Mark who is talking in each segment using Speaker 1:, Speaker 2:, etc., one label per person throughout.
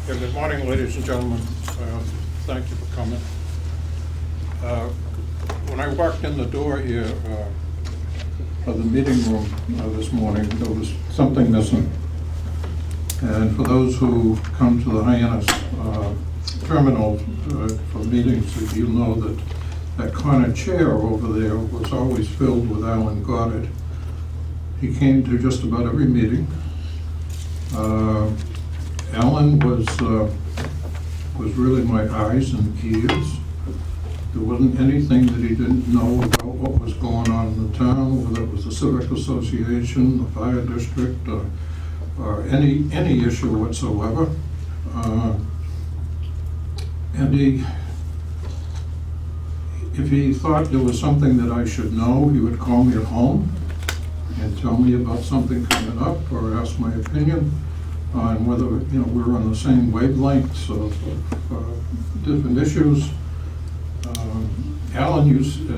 Speaker 1: Good morning, ladies and gentlemen. Thank you for coming. When I walked in the door here of the meeting room this morning, there was something missing. And for those who come to the Hyannis terminal for meetings, you'll know that that corner chair over there was always filled with Alan Goddard. He came to just about every meeting. Alan was really my eyes and ears. There wasn't anything that he didn't know about what was going on in the town, whether it was the Civic Association, the fire district, or any issue whatsoever. And if he thought there was something that I should know, he would call me at home and tell me about something coming up or ask my opinion on whether we're on the same wavelengths of different issues. Alan used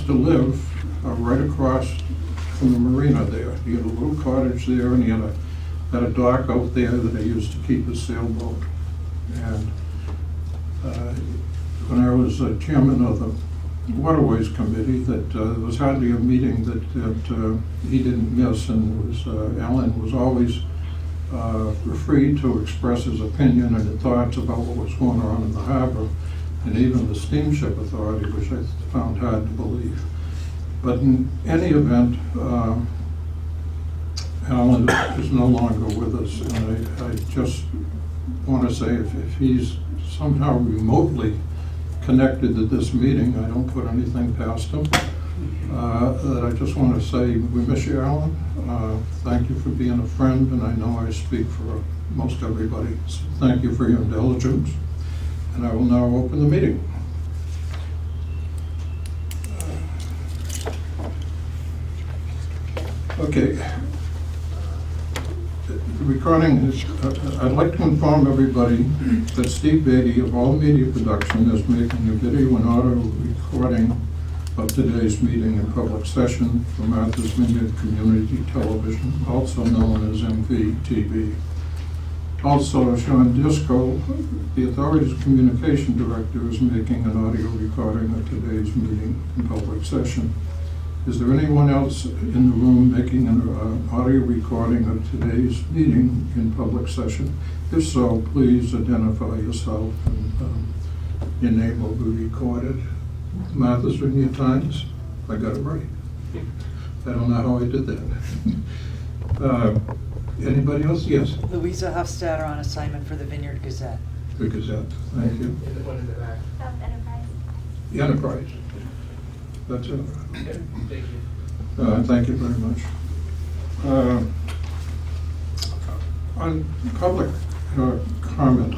Speaker 1: to live right across from the marina there. He had a little cottage there, and he had a dock out there that he used to keep his sailboat. And when I was chairman of the Waterways Committee, that there was hardly a meeting that he didn't miss, and Alan was always free to express his opinion and his thoughts about what was going on in the harbor, and even the Steamship Authority, which I found hard to believe. But in any event, Alan is no longer with us, and I just want to say if he's somehow remotely connected to this meeting, I don't put anything past him. That I just want to say we miss you, Alan. Thank you for being a friend, and I know I speak for most everybody. So thank you for your indulgence, and I will now open the meeting. Okay. The recording is, I'd like to inform everybody that Steve Beatty of All Media Production is making a video and audio recording of today's meeting in public session for Martha's Vineyard Community Television, also known as MVTV. Also, Sean Disco, the authority's communication director, is making an audio recording of today's meeting in public session. Is there anyone else in the room making an audio recording of today's meeting in public session? If so, please identify yourself and your name will be recorded. Martha's Vineyard Times, I got it right. I don't know how I did that. Anybody else? Yes.
Speaker 2: Louisa Hofstadter on assignment for the Vineyard Gazette.
Speaker 1: The Gazette, thank you.
Speaker 3: The one in the back.
Speaker 4: Enterprise.
Speaker 1: The Enterprise. That's it.
Speaker 3: Okay, thank you.
Speaker 1: Thank you very much. On public comment,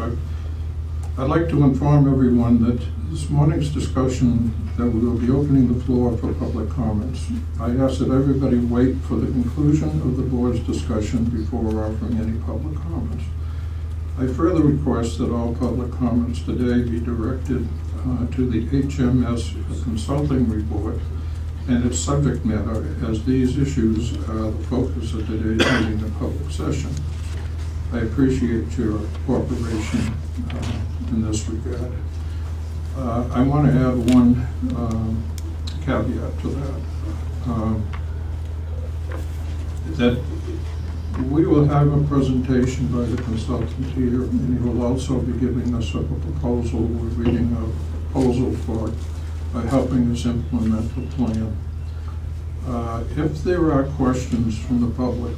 Speaker 1: I'd like to inform everyone that this morning's discussion, that we will be opening the floor for public comments. I ask that everybody wait for the conclusion of the board's discussion before offering any public comments. I further request that all public comments today be directed to the HMS Consulting Report and its subject matter, as these issues are the focus of today's meeting in public session. I appreciate your cooperation in this regard. I want to add one caveat to that we will have a presentation by the consultant here, and he will also be giving us a proposal. We're reading a proposal for helping us implement the plan. If there are questions from the public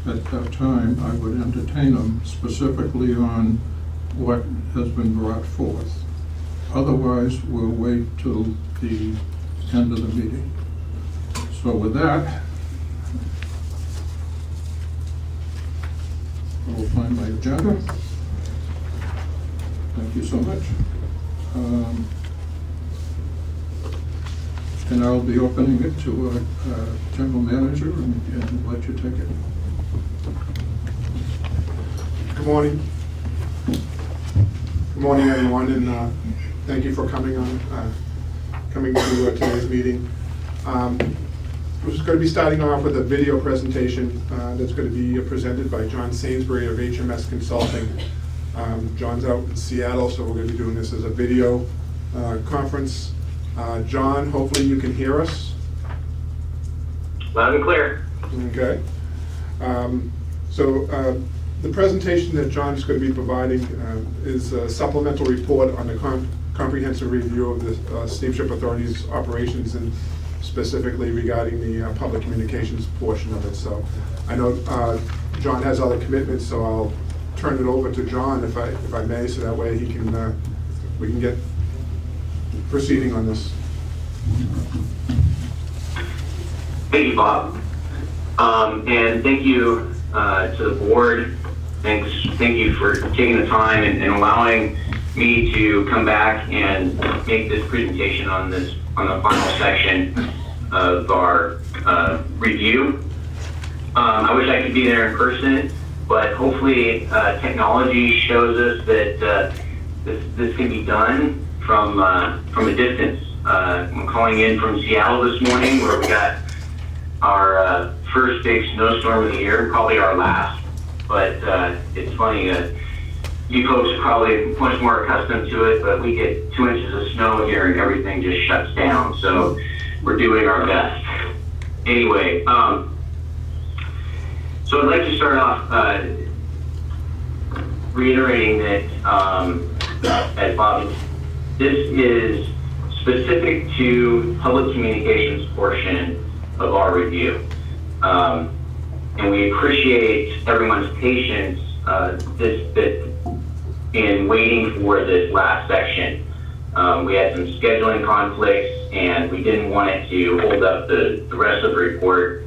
Speaker 1: at that time, I would entertain them specifically on what has been brought forth. Otherwise, we'll wait till the end of the meeting. So with that, I will find my agenda. Thank you so much. And I'll be opening it to our general manager and let you take it.
Speaker 5: Good morning. Good morning, everyone, and thank you for coming to today's meeting. We're just going to be starting off with a video presentation that's going to be presented by John Sainsbury of HMS Consulting. John's out in Seattle, so we're going to be doing this as a video conference. John, hopefully you can hear us.
Speaker 4: Loud and clear.
Speaker 5: Okay. So the presentation that John's going to be providing is a supplemental report on the comprehensive review of the Steamship Authority's operations, and specifically regarding the public communications portion of it. So I know John has other commitments, so I'll turn it over to John if I may, so that way he can we can get proceeding on this.
Speaker 4: Thank you, Bob. And thank you to the board. Thank you for taking the time and allowing me to come back and make this presentation on the final section of our review. I wish I could be there in person, but hopefully technology shows us that this can be done from a distance. I'm calling in from Seattle this morning, where we got our first big snowstorm of the year, probably our last. But it's funny, you folks are probably much more accustomed to it, but we get 2 inches of snow here and everything just shuts down. So we're doing our best. Anyway, so I'd like to start off reiterating that, as Bob, this is specific to public communications portion of our review. And we appreciate everyone's patience in waiting for this last section. We had some scheduling conflicts, and we didn't want it to hold up the rest of the report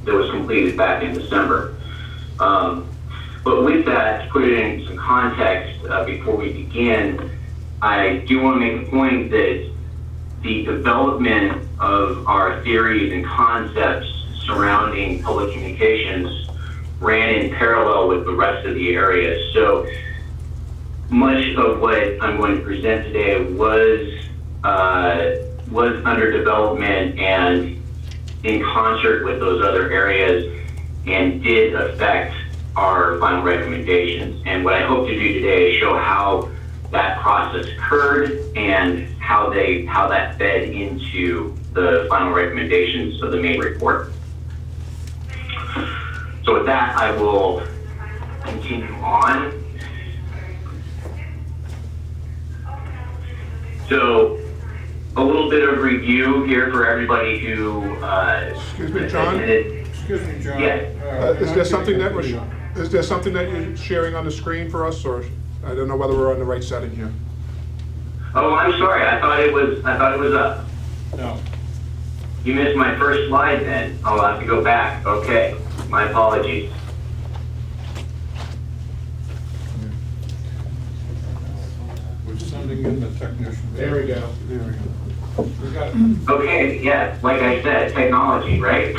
Speaker 4: that was completed back in December. But with that, to put it in some context before we begin, I do want to make a point that the development of our theories and concepts surrounding public communications ran in parallel with the rest of the area. So much of what I'm going to present today was under development and in concert with those other areas, and did affect our final recommendations. And what I hope to do today is show how that process occurred and how that fed into the final recommendations of the main report. So with that, I will continue on. So a little bit of review here for everybody who
Speaker 5: Excuse me, John.
Speaker 1: Excuse me, John.
Speaker 4: Yeah.
Speaker 5: Is there something that you're sharing on the screen for us, or I don't know whether we're on the right setting here?
Speaker 4: Oh, I'm sorry. I thought it was up.
Speaker 1: No.
Speaker 4: You missed my first slide then. I'll have to go back. Okay. My apologies.
Speaker 1: We're sending in the technician.
Speaker 5: There we go.
Speaker 1: There we go. We got it.
Speaker 4: Okay, yeah, like I said, technology, right?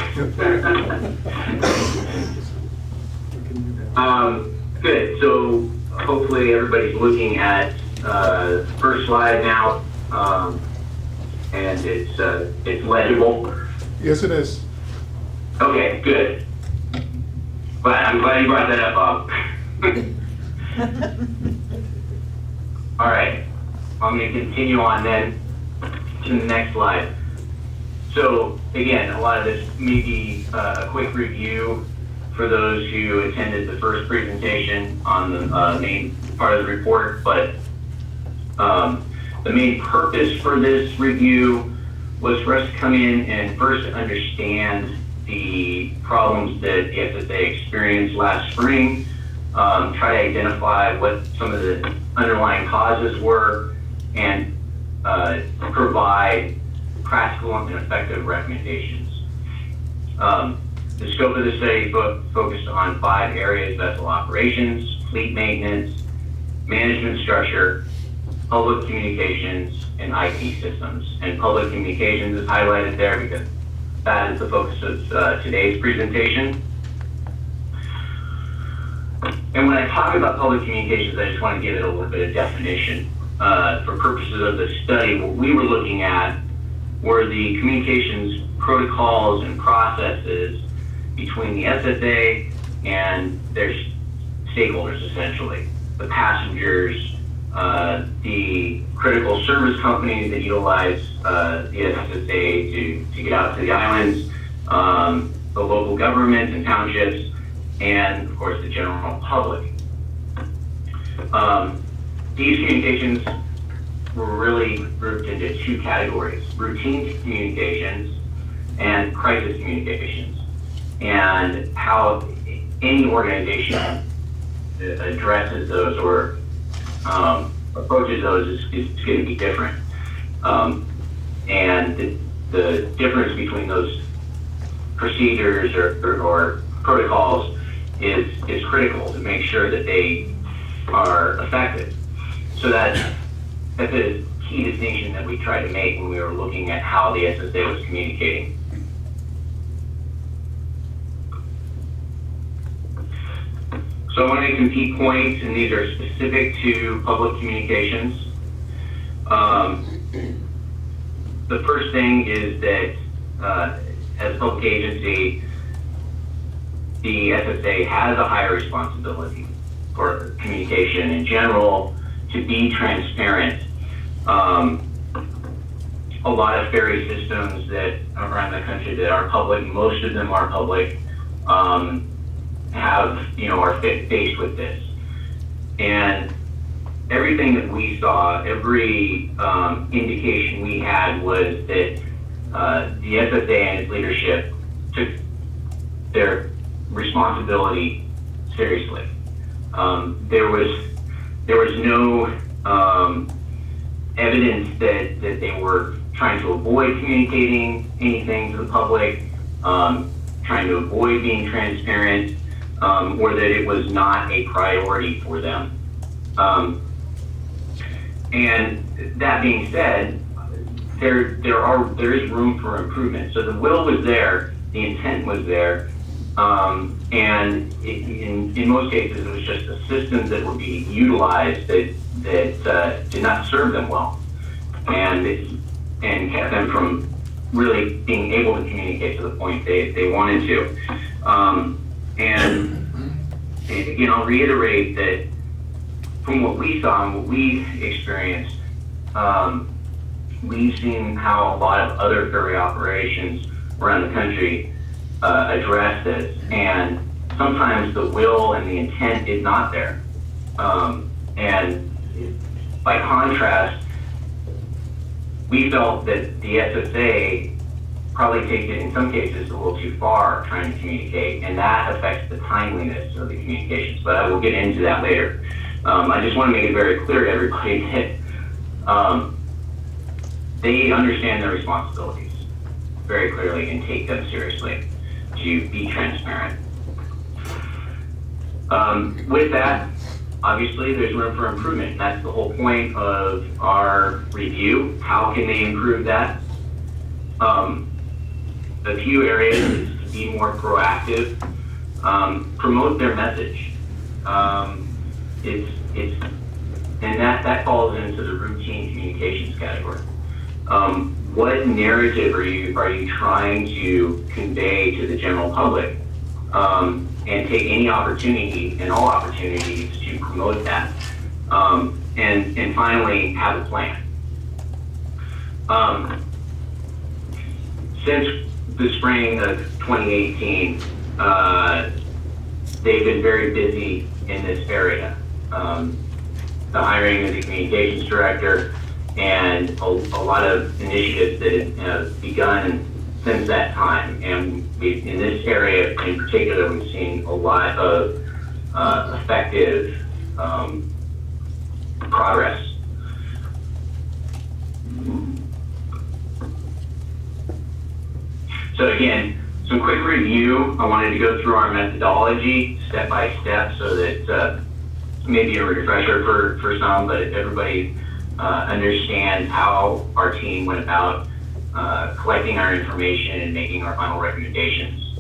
Speaker 4: Good. So hopefully everybody's looking at the first slide now, and it's legible.
Speaker 5: Yes, it is.
Speaker 4: Okay, good. But I'm glad you brought that up, Bob. All right, I'm going to continue on then to the next slide. So again, a lot of this may be a quick review for those who attended the first presentation on the main part of the report, but the main purpose for this review was for us to come in and first understand the problems that the SSA experienced last spring, try to identify what some of the underlying causes were, and provide practical and effective recommendations. The scope of the study focused on 5 areas: vessel operations, fleet maintenance, management structure, public communications, and IT systems. And public communications is highlighted there because that is the focus of today's presentation. And when I talk about public communications, I just want to give it a little bit of definition. For purposes of the study, what we were looking at were the communications protocols and processes between the SSA and their stakeholders, essentially. the passengers, the critical service companies that utilize the SSA to get out to the islands, the local government and townships, and of course the general public. These communications were really grouped into two categories: routine communications and crisis communications. And how any organization addresses those or approaches those is going to be different. And the difference between those procedures or protocols is critical to make sure that they are effective. So that's a key distinction that we tried to make when we were looking at how the SSA was communicating. So I want to make some key points, and these are specific to public communications. The first thing is that as a public agency, the SSA has a higher responsibility for communication in general, to be transparent. A lot of ferry systems that around the country that are public, most of them are public, are faced with this. And everything that we saw, every indication we had was that the SSA and its leadership took their responsibility seriously. There was no evidence that they were trying to avoid communicating anything to the public, trying to avoid being transparent, or that it was not a priority for them. And that being said, there is room for improvement. So the will was there, the intent was there, and in most cases it was just the systems that were being utilized that did not serve them well, and kept them from really being able to communicate to the point they wanted to. And again, I'll reiterate that from what we saw and what we experienced, we've seen how a lot of other ferry operations around the country address this, and sometimes the will and the intent is not there. And by contrast, we felt that the SSA probably takes it in some cases a little too far trying to communicate, and that affects the timeliness of the communications. But I will get into that later. I just want to make it very clear to everybody that they understand their responsibilities very clearly and take them seriously to be transparent. With that, obviously there's room for improvement. That's the whole point of our review. How can they improve that? A few areas is to be more proactive, promote their message. And that falls into the routine communications category. What narrative are you trying to convey to the general public? And take any opportunity and all opportunities to promote that. And finally, have a plan. Since the spring of 2018, they've been very busy in this area. The hiring of the communications director and a lot of initiatives that have begun since that time. And in this area in particular, we've seen a lot of effective progress. So again, some quick review. I wanted to go through our methodology step by step so that maybe a refresher for some, but everybody understands how our team went about collecting our information and making our final recommendations.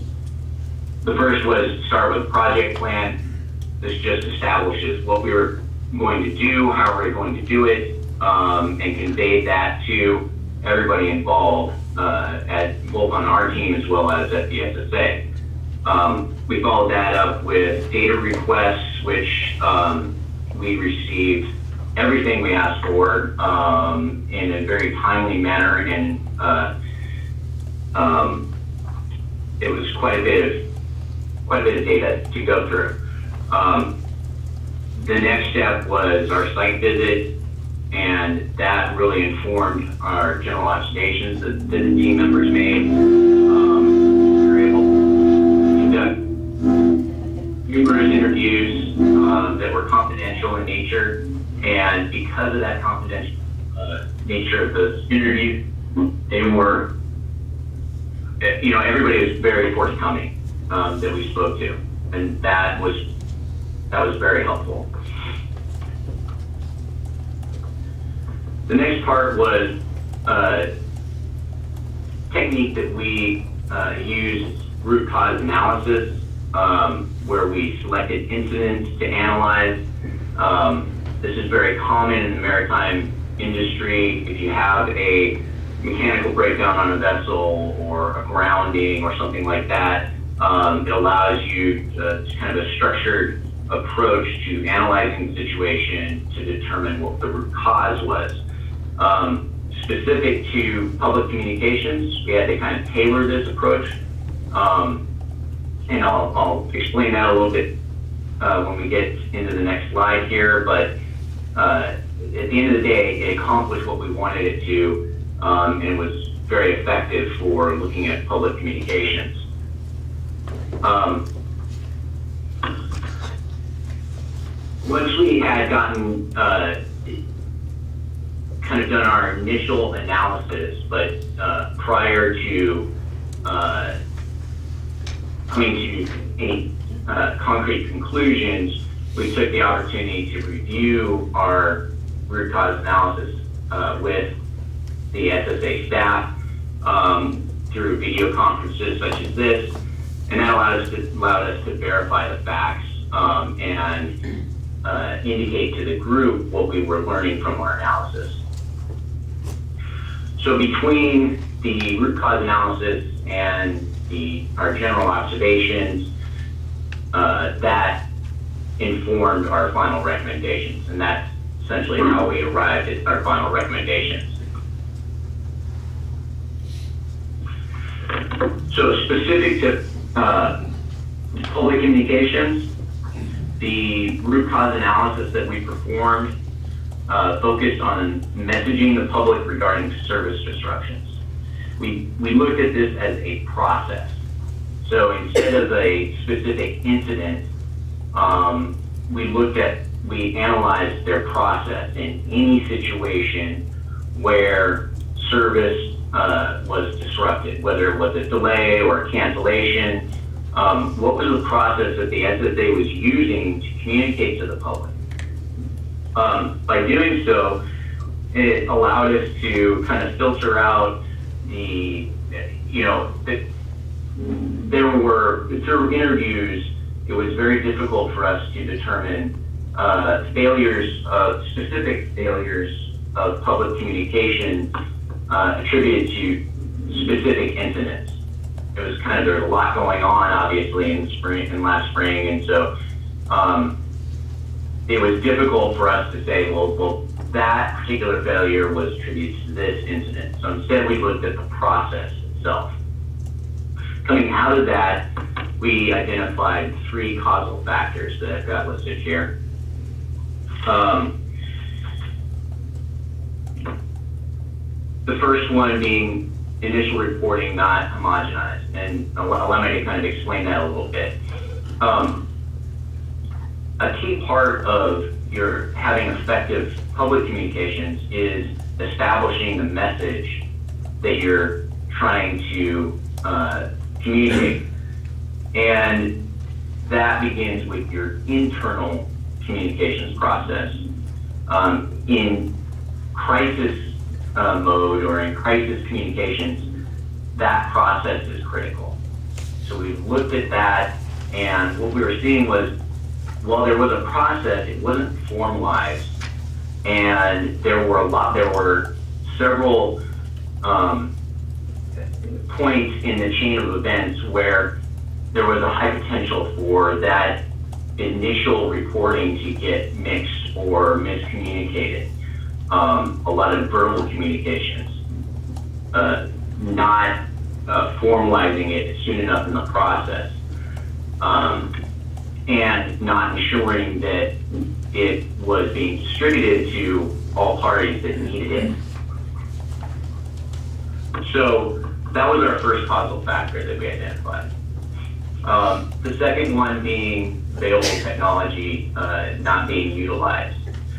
Speaker 4: The first was to start with a project plan. This just establishes what we were going to do, how we're going to do it, and convey that to everybody involved, both on our team as well as at the SSA. We followed that up with data requests, which we received everything we asked for in a very timely manner, and it was quite a bit of data to go through. The next step was our site visit, and that really informed our general observations that the team members made. We were able to conduct numerous interviews that were confidential in nature, and because of that confidential nature of those interviews, they were, everybody was very forthcoming that we spoke to, and that was very helpful. The next part was a technique that we used, root cause analysis, where we selected incidents to analyze. This is very common in the maritime industry. If you have a mechanical breakdown on a vessel or a grounding or something like that, it allows you to kind of a structured approach to analyzing the situation to determine what the root cause was. Specific to public communications, we had to kind of tailor this approach. And I'll explain that a little bit when we get into the next slide here, but at the end of the day, it accomplished what we wanted it to, and was very effective for looking at public communications. Once we had gotten kind of done our initial analysis, but prior to coming to any concrete conclusions, we took the opportunity to review our root cause analysis with the SSA staff through video conferences such as this, and that allowed us to verify the facts and indicate to the group what we were learning from our analysis. So between the root cause analysis and our general observations, that informed our final recommendations, and that's essentially how we arrived at our final recommendations. So specific to public communications, the root cause analysis that we performed focused on messaging the public regarding service disruptions. We looked at this as a process. So instead of a specific incident, we analyzed their process in any situation where service was disrupted, whether it was a delay or a cancellation. What was the process that the SSA was using to communicate to the public? By doing so, it allowed us to kind of filter out through interviews, it was very difficult for us to determine specific failures of public communication attributed to specific incidents. It was kind of, there was a lot going on, obviously, in last spring, and so it was difficult for us to say, well, that particular failure was attributed to this incident. So instead, we looked at the process itself. Coming out of that, we identified 3 causal factors that I've got listed here. The first one being initial reporting not homogenized, and allow me to kind of explain that a little bit. A key part of your having effective public communications is establishing the message that you're trying to communicate. And that begins with your internal communications process. In crisis mode or in crisis communications, that process is critical. So we've looked at that, and what we were seeing was, while there was a process, it wasn't formalized, and there were several points in the chain of events where there was a high potential for that initial reporting to get mixed or miscommunicated. A lot of verbal communications, not formalizing it soon enough in the process, and not ensuring that it was being distributed to all parties that needed it. So that was our first causal factor that we identified. The second one being available technology not being utilized,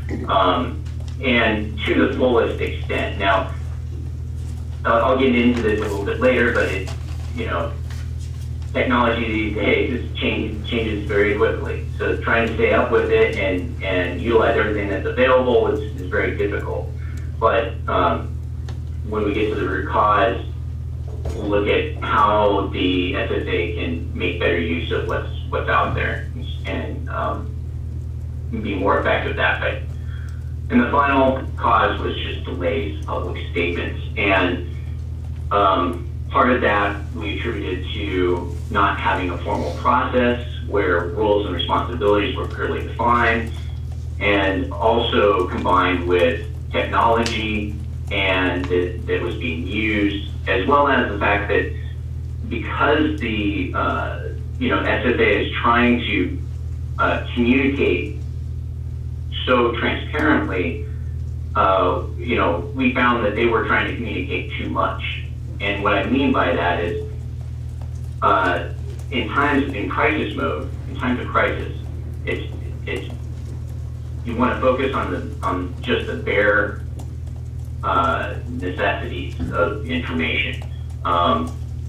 Speaker 4: and to the fullest extent. Now, I'll get into this a little bit later, but it, technology these days changes very quickly. So trying to stay up with it and utilize everything that's available is very difficult. But when we get to the root cause, we'll look at how the SSA can make better use of what's out there and be more effective that way. And the final cause was just delays, public statements. And part of that we attributed to not having a formal process where roles and responsibilities were clearly defined, and also combined with technology and that was being used, as well as the fact that because the SSA is trying to communicate so transparently, we found that they were trying to communicate too much. And what I mean by that is, in times of crisis, it's you want to focus on just the bare necessities of information.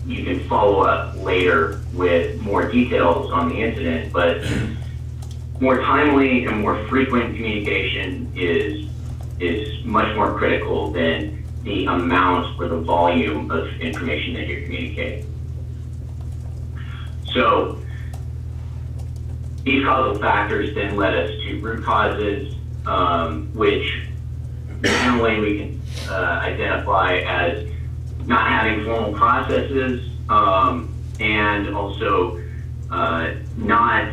Speaker 4: You can follow up later with more details on the incident, but more timely and more frequent communication is much more critical than the amount or the volume of information that you're communicating. So these causal factors then led us to root causes, which generally we can identify as not having formal processes, and also not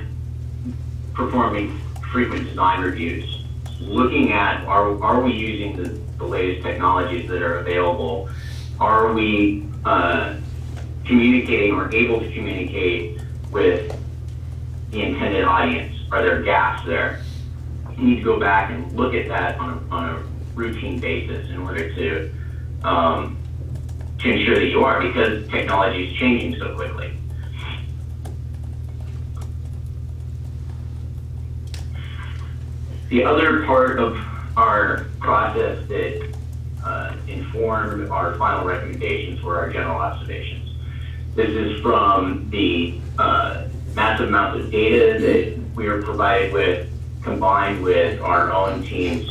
Speaker 4: performing frequent design reviews. Looking at, are we using the latest technologies that are available? Are we communicating or able to communicate with the intended audience? Are there gaps there? You need to go back and look at that on a routine basis in order to ensure that you are, because technology is changing so quickly. The other part of our process that informed our final recommendations were our general observations. This is from the massive amounts of data that we were provided with, combined with our own team's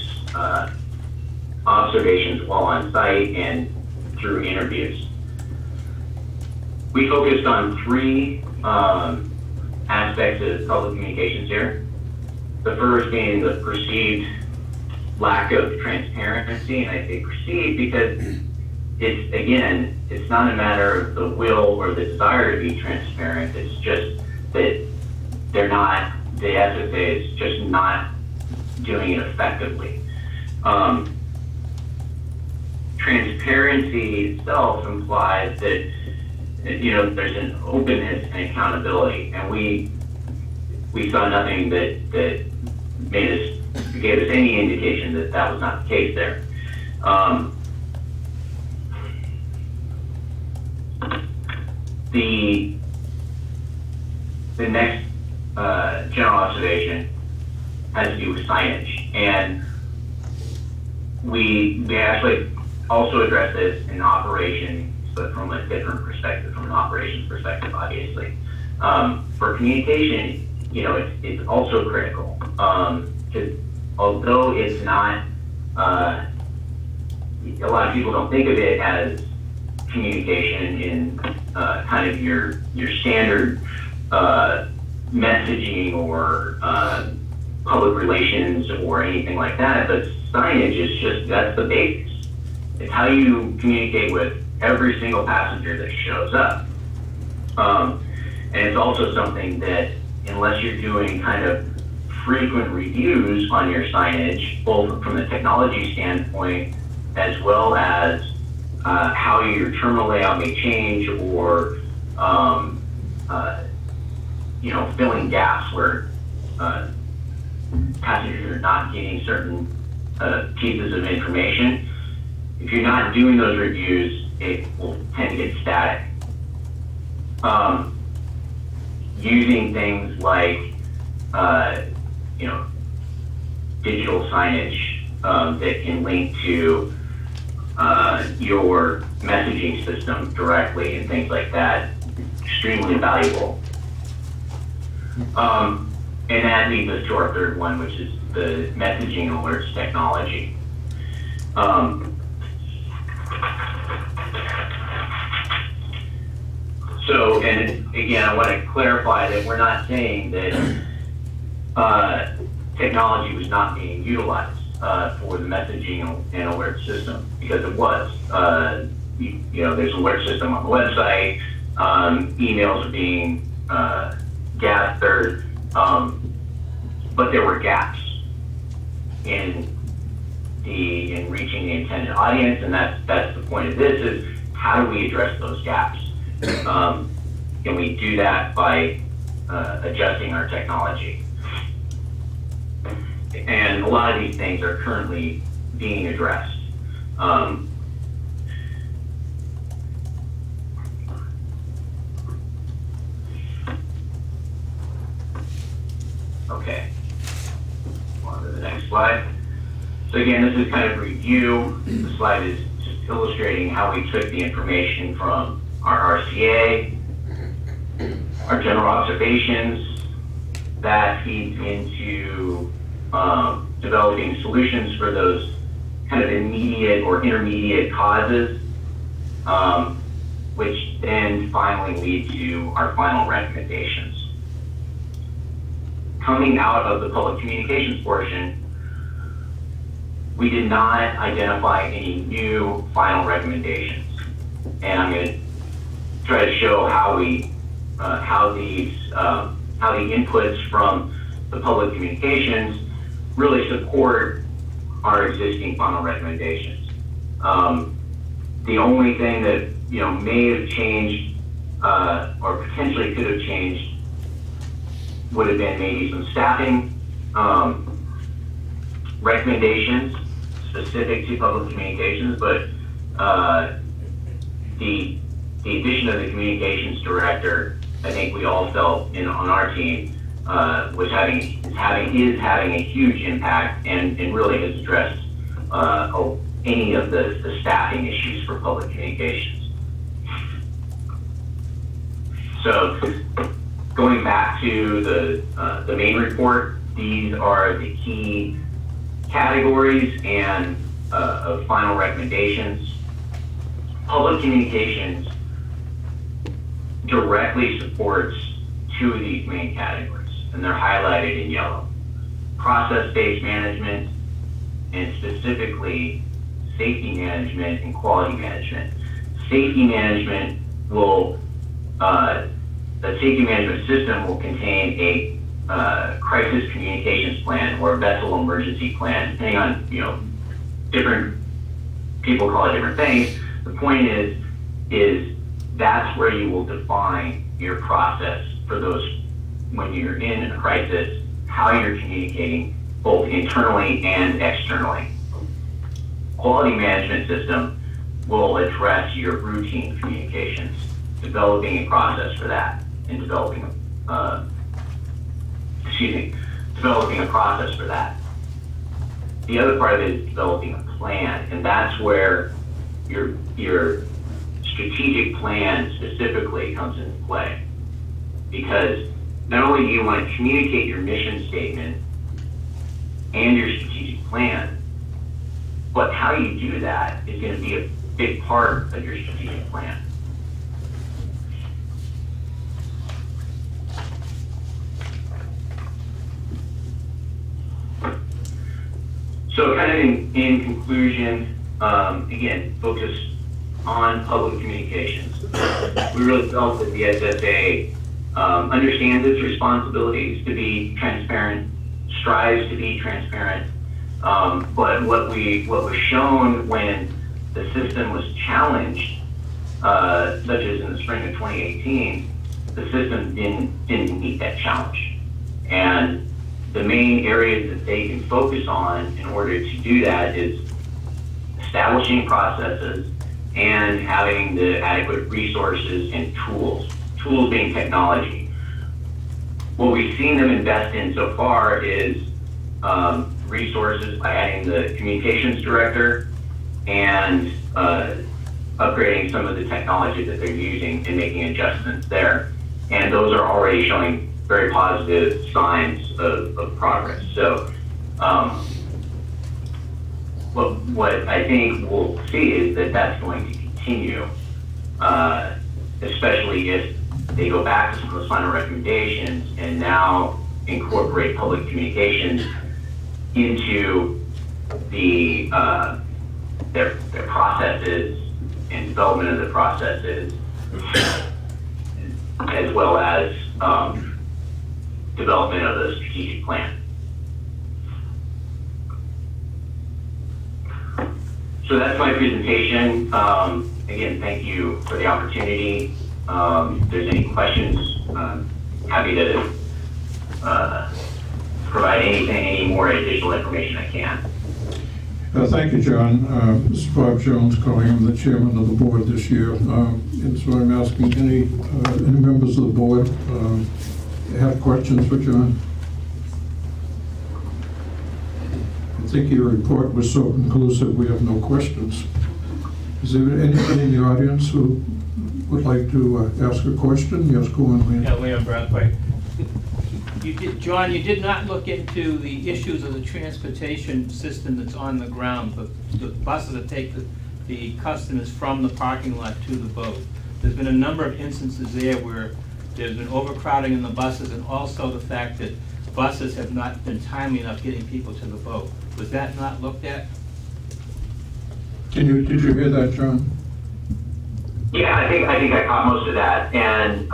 Speaker 4: observations while on site and through interviews. We focused on three aspects of public communications here. The first being the perceived lack of transparency, and I say perceived because it's not a matter of the will or the desire to be transparent. It's just that the SSA is just not doing it effectively. Transparency itself implies that there's an openness and accountability, and we saw nothing that gave us any indication that that was not the case there. The next general observation has to do with signage, and we actually also address this in operations, but from a different perspective, from an operations perspective, obviously. For communication, it's also critical, because although it's not, a lot of people don't think of it as communication in kind of your standard messaging or public relations or anything like that, but signage is that's the basics. It's how you communicate with every single passenger that shows up. And it's also something that unless you're doing kind of frequent reviews on your signage, both from the technology standpoint as well as how your terminal layout may change, or filling gaps where passengers are not getting certain pieces of information. If you're not doing those reviews, it will tend to get static. Using things like digital signage that can link to your messaging system directly and things like that, extremely valuable. And that leads us to our third one, which is the messaging alerts technology. So, and again, I want to clarify that we're not saying that technology was not being utilized for the messaging and alert system, because it was. There's an alert system on the website, emails are being gathered, but there were gaps in reaching the intended audience, and that's the point of this, is how do we address those gaps? And we do that by adjusting our technology. And a lot of these things are currently being addressed. Okay, on to the next slide. So again, this is kind of review. The slide is just illustrating how we took the information from our RCA, our general observations, that feeds into developing solutions for those kind of immediate or intermediate causes, which then finally lead to our final recommendations. Coming out of the public communications portion, we did not identify any new final recommendations. And I'm going to try to show how the inputs from the public communications really support our existing final recommendations. The only thing that may have changed or potentially could have changed would have been maybe some staffing recommendations specific to public communications, but the addition of the communications director, I think we all felt on our team, is having a huge impact, and really has addressed any of the staffing issues for public communications. So going back to the main report, these are the key categories and of final recommendations. Public communications directly supports two of these main categories, and they're highlighted in yellow: process-based management, and specifically safety management and quality management. Safety management will, the safety management system will contain a crisis communications plan or a vessel emergency plan, depending on, different people call it different things. The point is that's where you will define your process for those, when you're in a crisis, how you're communicating both internally and externally. Quality management system will address your routine communications, developing a process for that, and developing a process for that. The other part of it is developing a plan, and that's where your strategic plan specifically comes into play. Because not only do you want to communicate your mission statement and your strategic plan, but how you do that is going to be a big part of your strategic plan. So kind of in conclusion, again, focus on public communications. We really felt that the SSA understands its responsibilities to be transparent, strives to be transparent. But what was shown when the system was challenged, such as in the spring of 2018, the system didn't meet that challenge. And the main areas that they can focus on in order to do that is establishing processes and having the adequate resources and tools being technology. What we've seen them invest in so far is resources by adding the communications director and upgrading some of the technology that they're using and making adjustments there. And those are already showing very positive signs of progress. So what I think we'll see is that that's going to continue, especially if they go back to some of those final recommendations and now incorporate public communications into the their processes and development of the processes, as well as development of the strategic plan. So that's my presentation. Again, thank you for the opportunity. If there's any questions, I'm happy to provide any more additional information I can.
Speaker 1: Thank you, John. This is Bob Jones calling. I'm the chairman of the board this year. And so I'm asking any members of the board have questions for John? I think your report was so conclusive we have no questions. Is there anybody in the audience who would like to ask a question? Yes, go on, Leon.
Speaker 6: Yeah, Leon Brathwaite. John, you did not look into the issues of the transportation system that's on the ground, the buses that take the customers from the parking lot to the boat. There's been a number of instances there where there's been overcrowding in the buses, and also the fact that buses have not been timely enough getting people to the boat. Was that not looked at?
Speaker 1: Did you hear that, John?
Speaker 4: Yeah, I think I caught most of that, and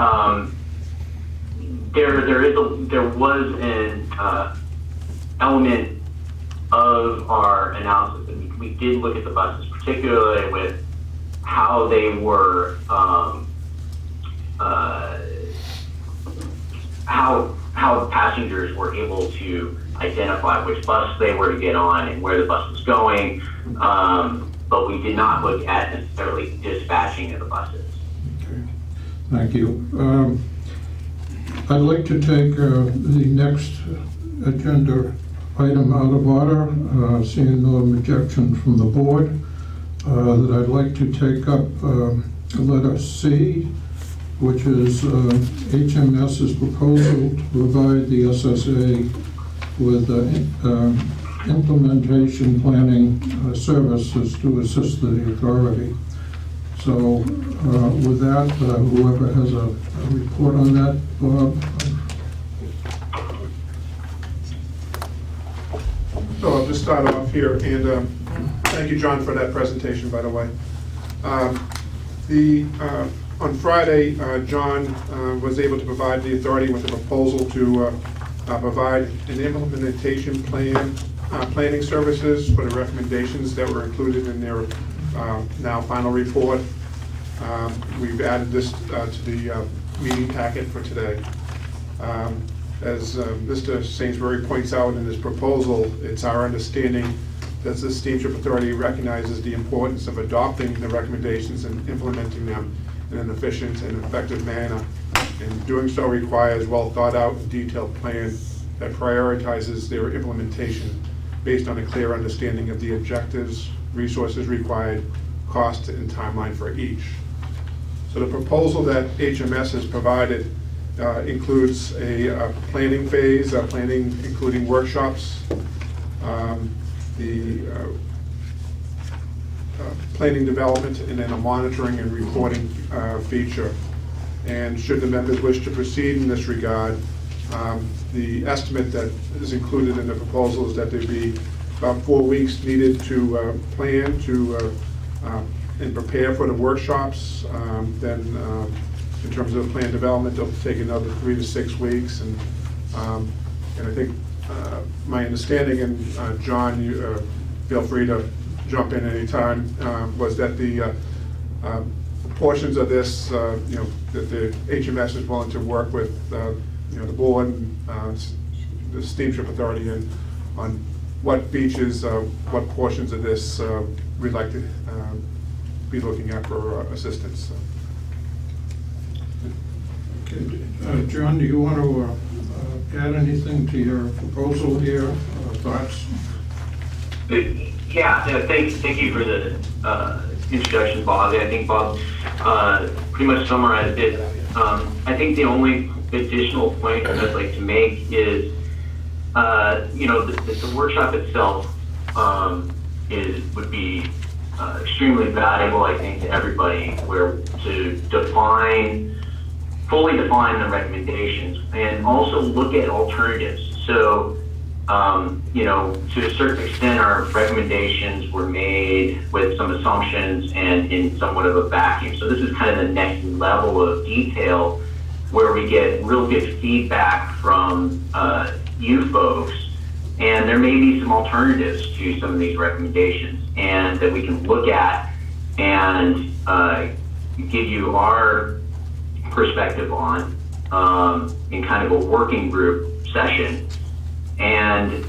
Speaker 4: there was an element of our analysis, and we did look at the buses, particularly with how they were how passengers were able to identify which bus they were to get on and where the bus was going. But we did not look at necessarily dispatching of the buses.
Speaker 1: Okay, thank you. I'd like to take the next agenda item out of order, seeing no objection from the board, that I'd like to take up letter C, which is HMS's proposal to provide the SSA with implementation planning services to assist the authority. So with that, whoever has a report on that, Bob?
Speaker 5: So I'll just start off here, and thank you, John, for that presentation, by the way. On Friday, John was able to provide the authority with a proposal to provide an implementation planning services for the recommendations that were included in their now final report. We've added this to the meeting packet for today. As Mr. Sainsbury points out in his proposal, it's our understanding that the Steamship Authority recognizes the importance of adopting the recommendations and implementing them in an efficient and effective manner. And doing so requires well thought out and detailed plan that prioritizes their implementation based on a clear understanding of the objectives, resources required, cost, and timeline for each. So the proposal that HMS has provided includes a planning phase, planning including workshops, the planning development, and then a monitoring and reporting feature. And should the members wish to proceed in this regard, the estimate that is included in the proposal is that there'd be about 4 weeks needed to plan to and prepare for the workshops, then in terms of plan development, it'll take another 3 to 6 weeks. And I think my understanding, and John, you feel free to jump in anytime, was that the portions of this, that the HMS is willing to work with, the board and the Steamship Authority on what beaches, what portions of this we'd like to be looking at for assistance.
Speaker 1: Okay, John, do you want to add anything to your proposal here, thoughts?
Speaker 4: Yeah, thank you for the introduction, Bob. I think Bob pretty much summarized it. I think the only additional point I'd like to make is, the workshop itself would be extremely valuable, I think, to everybody, where to fully define the recommendations and also look at alternatives. So, to a certain extent, our recommendations were made with some assumptions and in somewhat of a vacuum. So this is kind of the next level of detail where we get real good feedback from you folks, and there may be some alternatives to some of these recommendations and that we can look at and give you our perspective on in kind of a working group session, and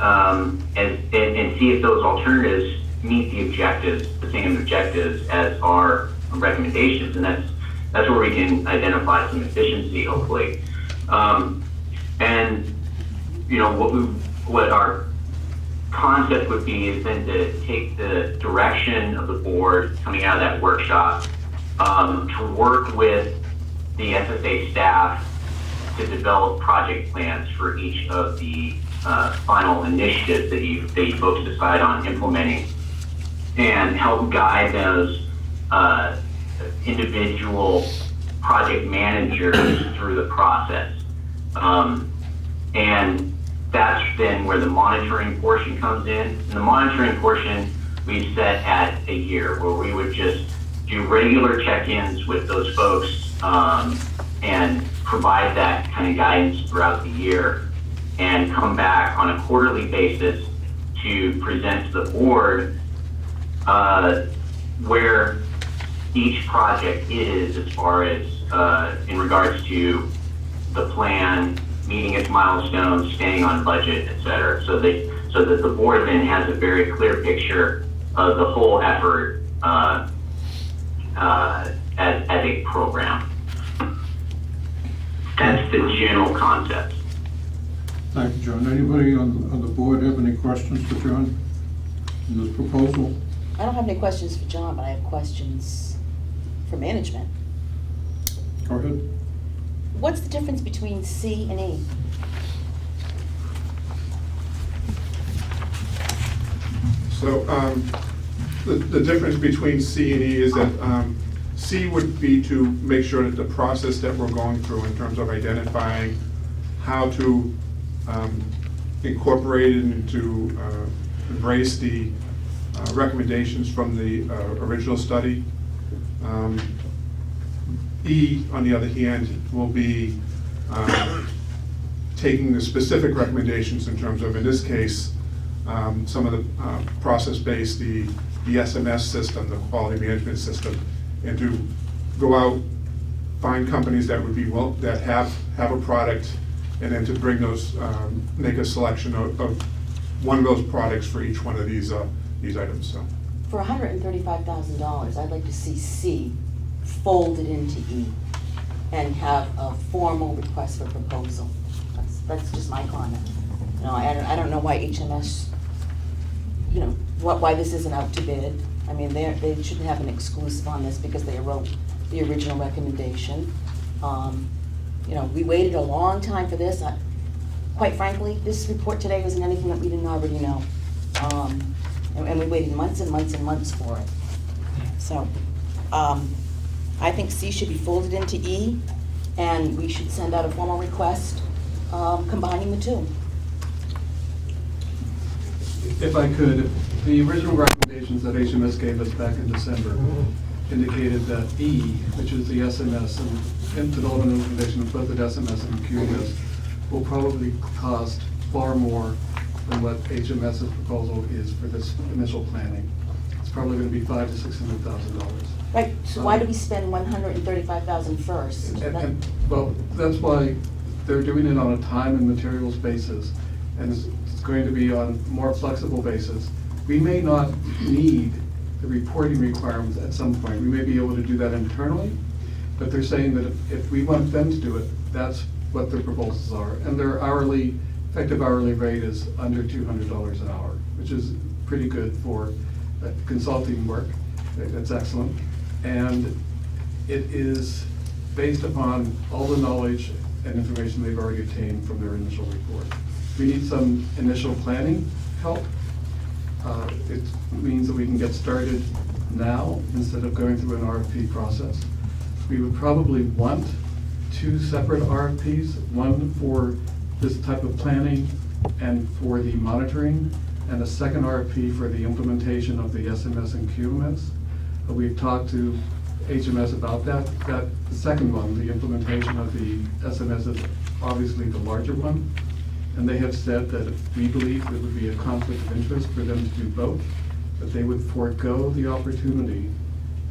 Speaker 4: see if those alternatives meet the same objectives as our recommendations, and that's where we can identify some efficiency, hopefully. What our concept would be is then to take the direction of the board coming out of that workshop to work with the SSA staff to develop project plans for each of the final initiatives that you folks decide on implementing, and help guide those individual project managers through the process. And that's then where the monitoring portion comes in. And the monitoring portion we set at a year, where we would just do regular check-ins with those folks and provide that kind of guidance throughout the year, and come back on a quarterly basis to present to the board where each project is as far as in regards to the plan, meeting its milestones, staying on budget, et cetera, so that the board then has a very clear picture of the whole effort as a program. That's the general concept.
Speaker 1: Thank you, John. Anybody on the board have any questions for John in this proposal?
Speaker 7: I don't have any questions for John, but I have questions for management.
Speaker 1: Go ahead.
Speaker 7: What's the difference between C and E?
Speaker 5: So the difference between C and E is that C would be to make sure that the process that we're going through in terms of identifying how to incorporate it and to embrace the recommendations from the original study. E, on the other hand, will be taking the specific recommendations in terms of, in this case, some of the process-based, the SMS system, the quality management system, and to go out, find companies that would be that have a product, and then to bring those, make a selection of one of those products for each one of these items. So,
Speaker 7: For $135,000, I'd like to see C folded into E and have a formal request for proposal. That's just my comment. I don't know why HMS, why this isn't out to bid. I mean, they shouldn't have an exclusive on this because they wrote the original recommendation. We waited a long time for this. Quite frankly, this report today wasn't anything that we didn't already know. And we waited months and months and months for it. So, I think C should be folded into E, and we should send out a formal request combining the two.
Speaker 8: If I could, the original recommendations that HMS gave us back in December indicated that E, which is the SMS and development implementation of both the SMS and QMS, will probably cost far more than what HMS's proposal is for this initial planning. It's probably going to be $500,000 to $600,000.
Speaker 7: Right, so why do we spend $135,000 first?
Speaker 8: Well, that's why they're doing it on a time and materials basis, and it's going to be on a more flexible basis. We may not need the reporting requirements at some point. We may be able to do that internally, but they're saying that if we want them to do it, that's what their proposals are. And their effective hourly rate is under $200 an hour, which is pretty good for consulting work. That's excellent. And it is based upon all the knowledge and information they've already obtained from their initial report. We need some initial planning help. It means that we can get started now instead of going through an RFP process. We would probably want 2 separate RFPs, one for this type of planning and for the monitoring, and a second RFP for the implementation of the SMS and QMS. We've talked to HMS about that. The second one, the implementation of the SMS, is obviously the larger one. And they have said that we believe it would be a conflict of interest for them to do both, that they would forego the opportunity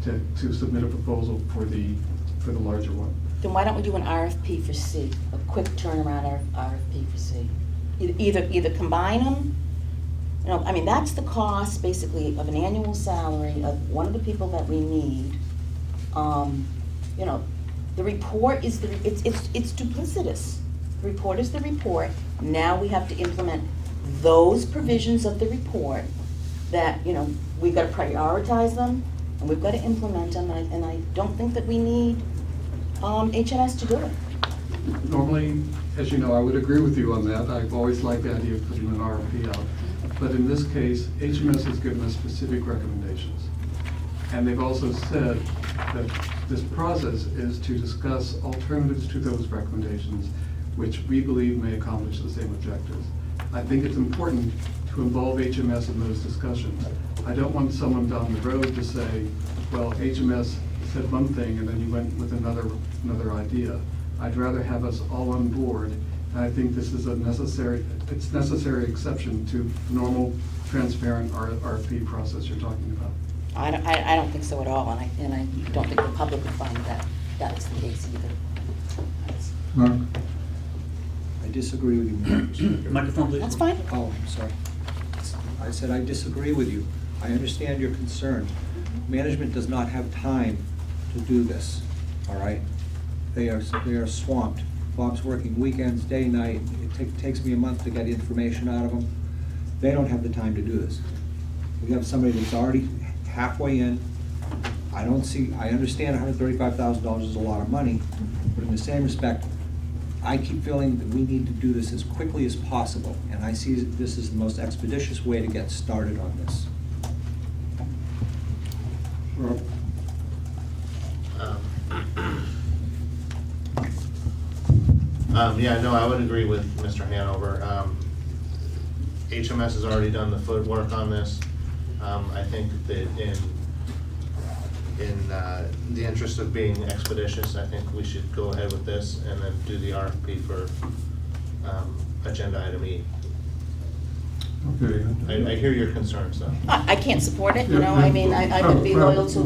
Speaker 8: to submit a proposal for the larger one.
Speaker 7: Then why don't we do an RFP for C, a quick turnaround RFP for C? Either combine them, you know, I mean, that's the cost basically of an annual salary of one of the people that we need. You know, the report is it's duplicitous. The report is the report. Now we have to implement those provisions of the report that, you know, we've got to prioritize them and we've got to implement them, and I don't think that we need HMS to do it.
Speaker 8: Normally, as you know, I would agree with you on that. I've always liked the idea of putting an RFP out. But in this case, HMS has given us specific recommendations. And they've also said that this process is to discuss alternatives to those recommendations, which we believe may accomplish the same objectives. I think it's important to involve HMS in those discussions. I don't want someone down the road to say, well, HMS said one thing and then you went with another idea. I'd rather have us all on board, and I think this is a necessary exception to the normal, transparent RFP process you're talking about.
Speaker 7: I don't think so at all, and I don't think the public would find that that's the case either.
Speaker 1: Mark?
Speaker 9: I disagree with you.
Speaker 10: Microphone, please.
Speaker 7: That's fine.
Speaker 9: Oh, I'm sorry. I said I disagree with you. I understand your concern. Management does not have time to do this, all right? They are swamped. Bob's working weekends, day, night. It takes me a month to get information out of them. They don't have the time to do this. We have somebody that's already halfway in. I understand $135,000 is a lot of money, but in the same respect, I keep feeling that we need to do this as quickly as possible, and I see this as the most expeditious way to get started on this.
Speaker 1: Rob?
Speaker 10: Yeah, no, I would agree with Mr. Hanover. HMS has already done the footwork on this. I think that in the interest of being expeditious, I think we should go ahead with this and then do the RFP for agenda item E.
Speaker 1: Okay.
Speaker 10: I hear your concerns, though.
Speaker 7: I can't support it, you know, I mean, I would be loyal to.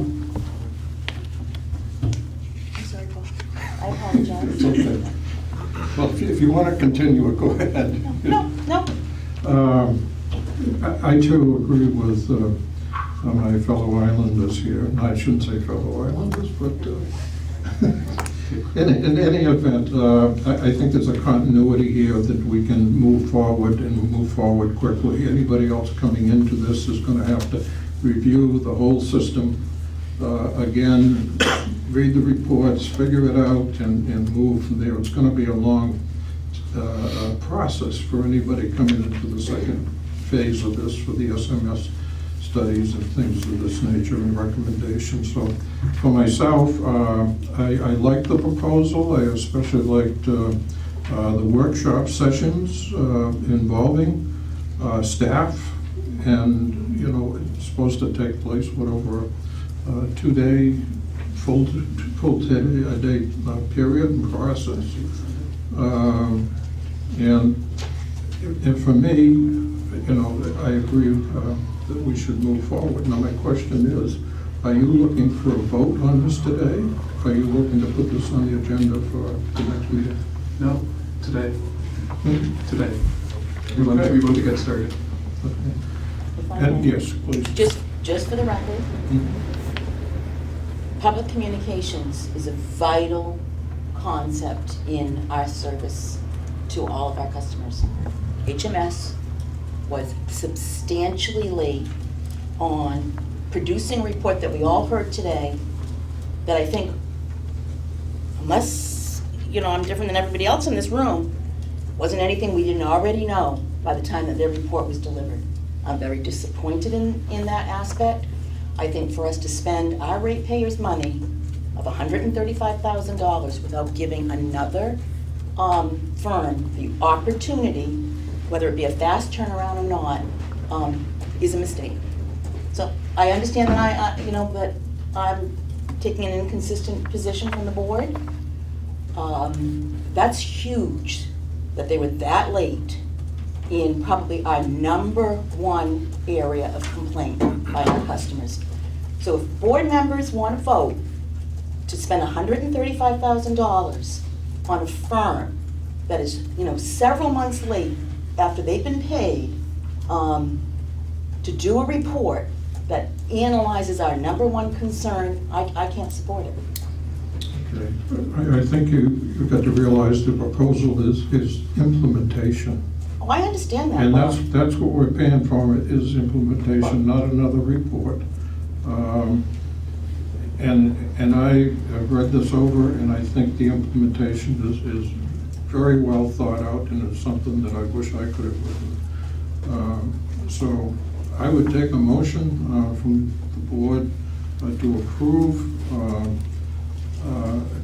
Speaker 7: I'm sorry, Paul. I apologize.
Speaker 1: It's okay. Well, if you want to continue it, go ahead.
Speaker 7: No.
Speaker 1: I too agree with my fellow islanders here. And I shouldn't say fellow islanders, but in any event, I think there's a continuity here that we can move forward and move forward quickly. Anybody else coming into this is going to have to review the whole system again, read the reports, figure it out, and move from there. It's going to be a long process for anybody coming into the second phase of this for the SMS studies and things of this nature and recommendations. So for myself, I liked the proposal. I especially liked the workshop sessions involving staff, and you know, it's supposed to take place over 2-day, full day period and process. And for me, you know, I agree that we should move forward. Now, my question is, are you looking for a vote on this today? Are you looking to put this on the agenda for the next meeting?
Speaker 8: No, today,
Speaker 1: Hmm?
Speaker 8: today. We want to get started.
Speaker 1: Okay.
Speaker 7: If I
Speaker 1: And
Speaker 7: may.
Speaker 1: yes, please.
Speaker 7: Just for the record,
Speaker 1: Hmm?
Speaker 7: public communications is a vital concept in our service to all of our customers. HMS was substantially late on producing a report that we all heard today, that I think, unless, you know, I'm different than everybody else in this room, wasn't anything we didn't already know by the time that their report was delivered. I'm very disappointed in that aspect. I think for us to spend our ratepayers' money of $135,000 without giving another firm the opportunity, whether it be a fast turnaround or not, is a mistake. So I understand that that I'm taking an inconsistent position from the board. That's huge that they were that late in probably our #1 area of complaint by our customers. So if board members want to vote to spend $135,000 on a firm that is, several months late after they've been paid, to do a report that analyzes our #1 concern, I can't support it.
Speaker 1: Okay. I think you've got to realize the proposal is implementation.
Speaker 7: Oh, I understand that.
Speaker 1: And
Speaker 7: Bob.
Speaker 1: that's what we're paying for, is implementation, not another report. And I have read this over, and I think the implementation is very well thought out, and it's something that I wish I could have written. So I would take a motion from the board to approve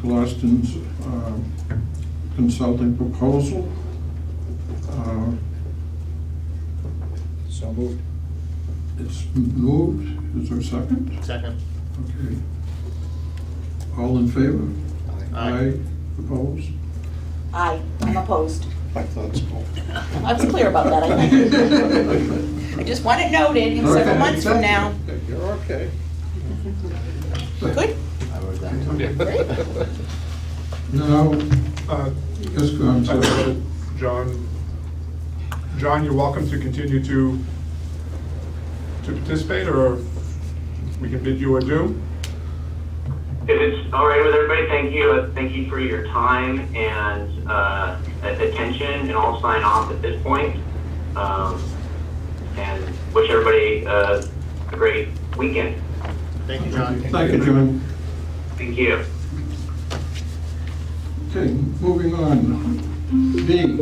Speaker 1: Glaston's consulting proposal.
Speaker 9: So moved.
Speaker 1: It's moved. Is there a second?
Speaker 10: Second.
Speaker 1: Okay. All in favor?
Speaker 10: Aye.
Speaker 1: Opposed?
Speaker 7: I'm opposed.
Speaker 1: I thought so.
Speaker 7: I was clear about that, I think. I just want it noted in several
Speaker 1: Okay.
Speaker 7: months from now.
Speaker 1: You're okay.
Speaker 7: Good? Great.
Speaker 1: Now,
Speaker 5: Uh,
Speaker 1: yes, go on, sir.
Speaker 5: John, you're welcome to continue to participate, or we can bid you adieu.
Speaker 4: If it's all right with everybody, thank you. Thank you for your time and attention, and I'll sign off at this point. And wish everybody a great weekend.
Speaker 10: Thank you, John.
Speaker 1: Thank you, John.
Speaker 4: Thank you.
Speaker 1: Okay, moving on. B.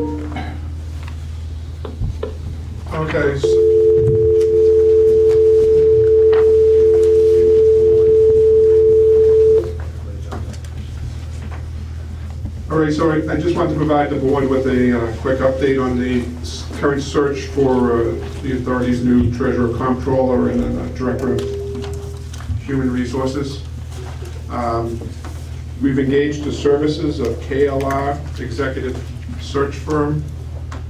Speaker 5: Okay. All right, so I just want to provide the board with a quick update on the current search for the authority's new treasurer comptroller and director of human resources. We've engaged the services of KLR Executive Search firm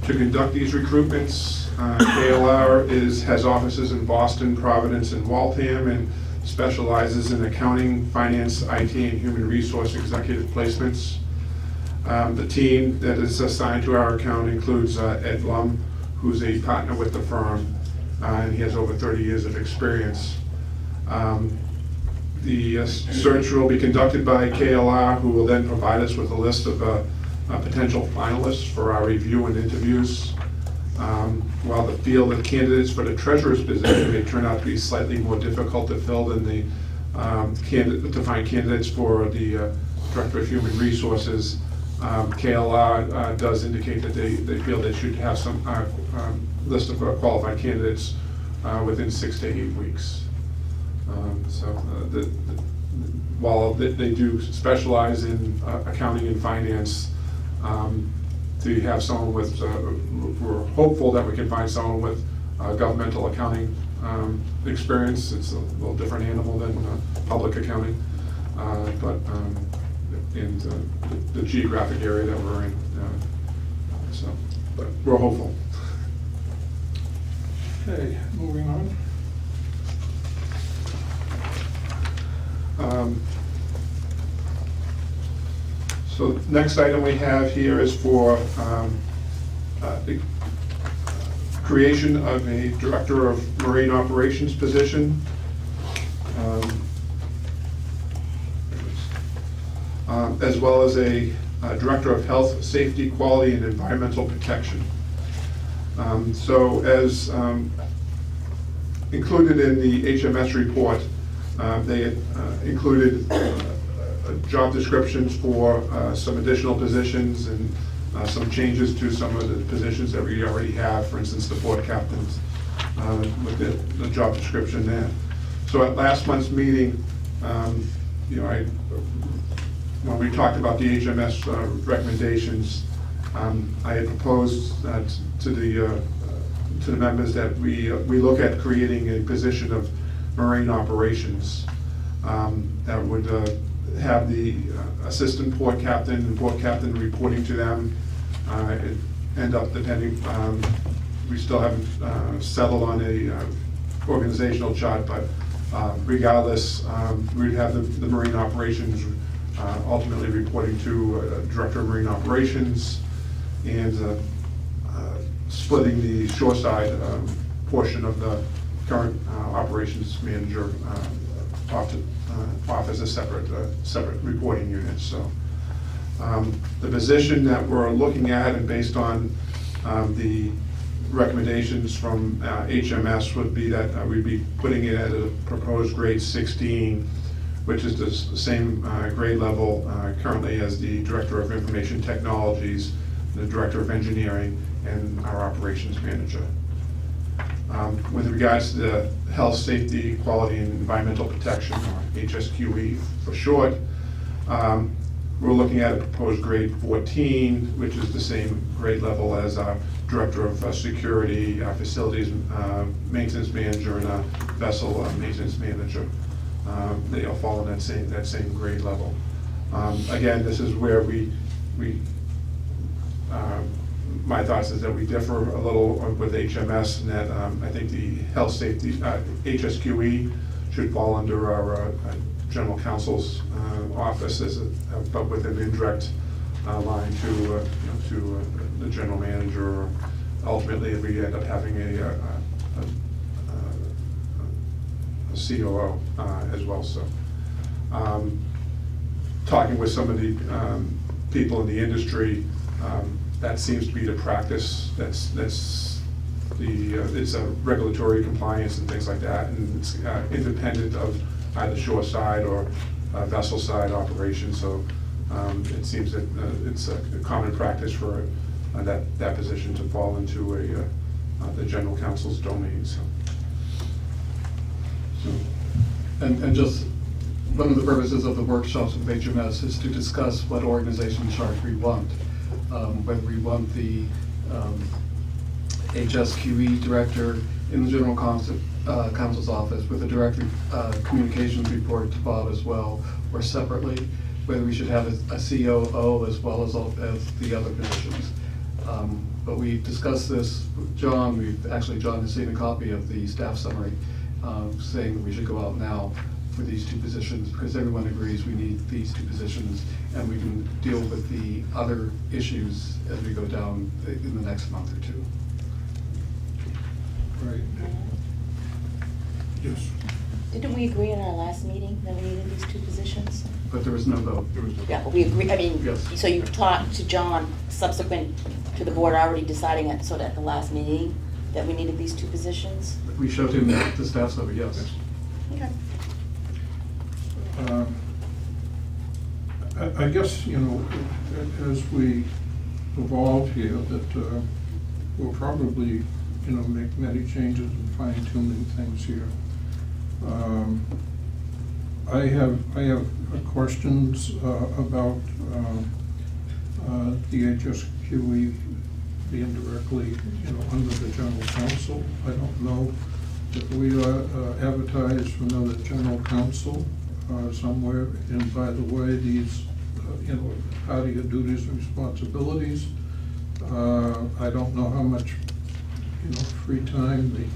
Speaker 5: to conduct these recruitments. KLR has offices in Boston, Providence, and Waltham, and specializes in accounting, finance, IT, and human resource executive placements. The team that is assigned to our account includes Ed Blum, who's a partner with the firm, and he has over 30 years of experience. The search will be conducted by KLR, who will then provide us with a list of potential finalists for our review and interviews. While the field of candidates for the treasurer's position may turn out to be slightly more difficult to fill than to find candidates for the director of human resources, KLR does indicate that they feel they should have some list of qualified candidates within 6 to 8 weeks. While they do specialize in accounting and finance, to have someone with, we're hopeful that we can find someone with governmental accounting experience. It's a little different animal than public accounting, but in the geographic area that we're in. So, but we're hopeful.
Speaker 1: Okay, moving on.
Speaker 5: So next item we have here is for the creation of a Director of Marine Operations position. As well as a Director of Health, Safety, Quality, and Environmental Protection. So as included in the HMS report, they included job descriptions for some additional positions and some changes to some of the positions that we already have, for instance, the port captains, with the job description there. So at last month's meeting, when we talked about the HMS recommendations, I had proposed to the members that we look at creating a position of marine operations that would have the assistant port captain and port captain reporting to them. It end up depending, we still haven't settled on a organizational chart, but regardless, we'd have the marine operations ultimately reporting to Director of Marine Operations, and splitting the shoreside portion of the current operations manager off as a separate reporting unit. So the position that we're looking at, and based on the recommendations from HMS, would be that we'd be putting it at a proposed grade 16, which is the same grade level currently as the Director of Information Technologies, the Director of Engineering, and our Operations Manager. With regards to the Health, Safety, Quality, and Environmental Protection, or HSQE for short, we're looking at a proposed grade 14, which is the same grade level as our Director of Security, Facilities Maintenance Manager, and Vessel Maintenance Manager. They all fall in that same grade level. Again, this is where my thoughts is that we differ a little with HMS, and that I think the Health, Safety, HSQE should fall under our General Counsel's office, but with an indirect line to the General Manager, or ultimately if we end up having a COO as well. So talking with some of the people in the industry, that seems to be the practice. It's a regulatory compliance and things like that, and it's independent of either shoreside or vessel side operation. So it seems that it's a common practice for that position to fall into the General Counsel's domain. So.
Speaker 8: And just one of the purposes of the workshops with HMS is to discuss what organization chart we want. Whether we want the HSQE director in the General Counsel's office with a direct communications report to Bob as well, or separately, whether we should have a COO as well as the other positions. But we discussed this with John. John has seen a copy of the staff summary saying that we should go out now for these two positions, because everyone agrees we need these two positions, and we can deal with the other issues as we go down in the next month or two.
Speaker 1: Right. Yes.
Speaker 7: Didn't we agree in our last meeting that we needed these two positions?
Speaker 8: But there was no vote.
Speaker 7: Yeah, but we agree,
Speaker 8: Yes.
Speaker 7: so you talked to John subsequent to the board already deciding it, so that at the last meeting, that we needed these two positions?
Speaker 8: We showed him the staff summary, yes.
Speaker 7: Okay.
Speaker 1: I guess, as we evolve here, that we'll probably, make many changes and fine-tuning things here. I have questions about the HSQE being directly, under the General Counsel. I don't know if we advertise for another general counsel somewhere, and by the way, these, how do you do these responsibilities? I don't know how much, free time the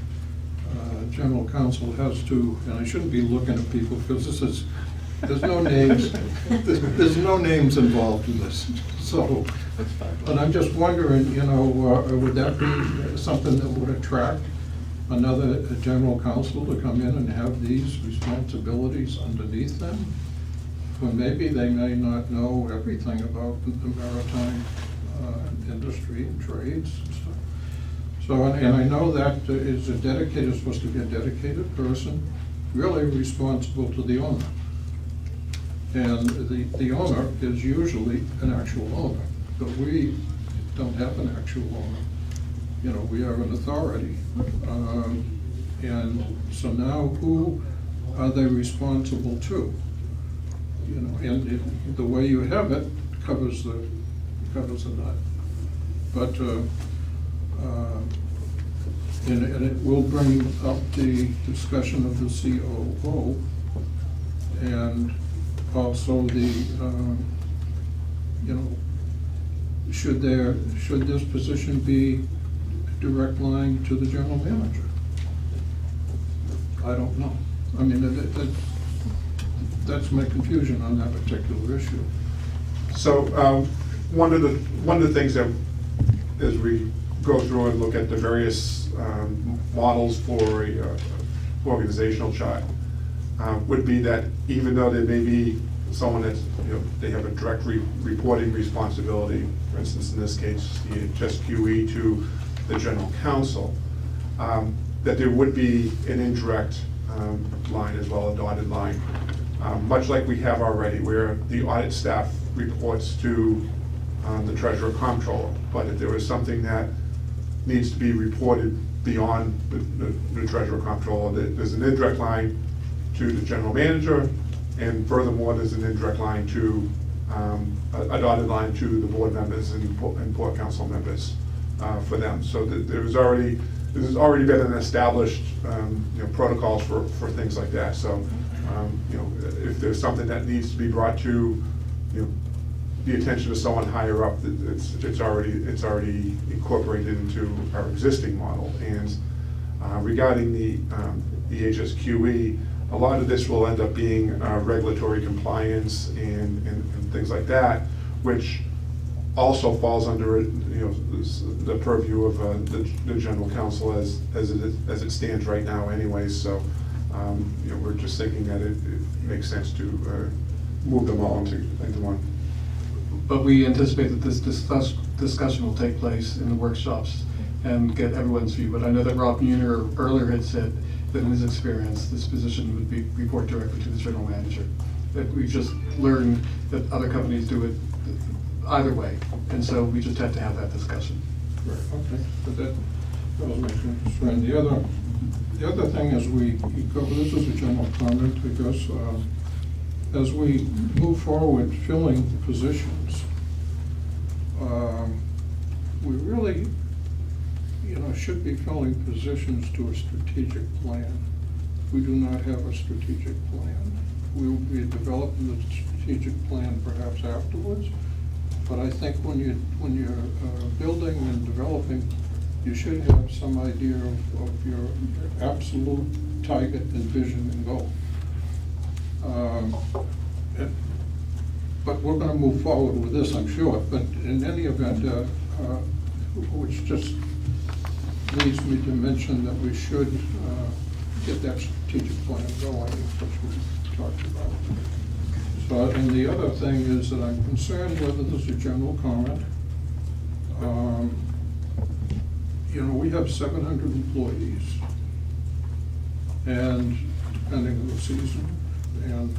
Speaker 1: general counsel has to, and I shouldn't be looking at people, because there's no names, there's no names involved in this, so. But I'm just wondering, would that be something that would attract another general counsel to come in and have these responsibilities underneath them? Well, maybe they may not know everything about the maritime industry and trades and stuff. So, and I know that is supposed to be a dedicated person, really responsible to the owner. And the owner is usually an actual owner, but we don't have an actual owner. We are an authority. And so now who are they responsible to? And the way you have it covers the nut. But, and it will bring up the discussion of the COO, and also the, should this position be a direct line to the general manager? I don't know. I mean, that's my confusion on that particular issue.
Speaker 5: So, one of the things that, as we go through and look at the various models for a organizational chart, would be that even though there may be someone that's, they have a direct reporting responsibility, for instance, in this case, just QE to the general counsel, that there would be an indirect line as well, a dotted line, much like we have already, where the audit staff reports to the treasurer comptroller. But if there is something that needs to be reported beyond the treasurer comptroller, there's an indirect line to the general manager, and furthermore, there's an indirect line to, a dotted line to the board members and port council members for them. So that there's already been an established protocols for things like that. So if there's something that needs to be brought to the attention of someone higher up, it's already incorporated into our existing model. And regarding the HSQE, a lot of this will end up being regulatory compliance and things like that, which also falls under the purview of the general counsel as it stands right now anyways. So we're just thinking that it makes sense to move them all into one.
Speaker 8: But we anticipate that this discussion will take place in the workshops and get everyone's view. But I know that Rob Mueller earlier had said that in his experience, this position would be report directly to the general manager. That we just learned that other companies do it either way, and so we just have to have that discussion.
Speaker 1: Right, okay, but that was my concern. The other thing is we go, this is a general comment, because as we move forward filling positions, we really, should be filling positions to a strategic plan. We do not have a strategic plan. We will be developing the strategic plan perhaps afterwards. But I think when you're building and developing, you should have some idea of your absolute target and vision and goal. But we're going to move forward with this, I'm sure. But in any event, which just leads me to mention that we should get that strategic plan going, which we talked about. So, and the other thing is that I'm concerned whether this is a general comment. We have 700 employees, and depending on the season, and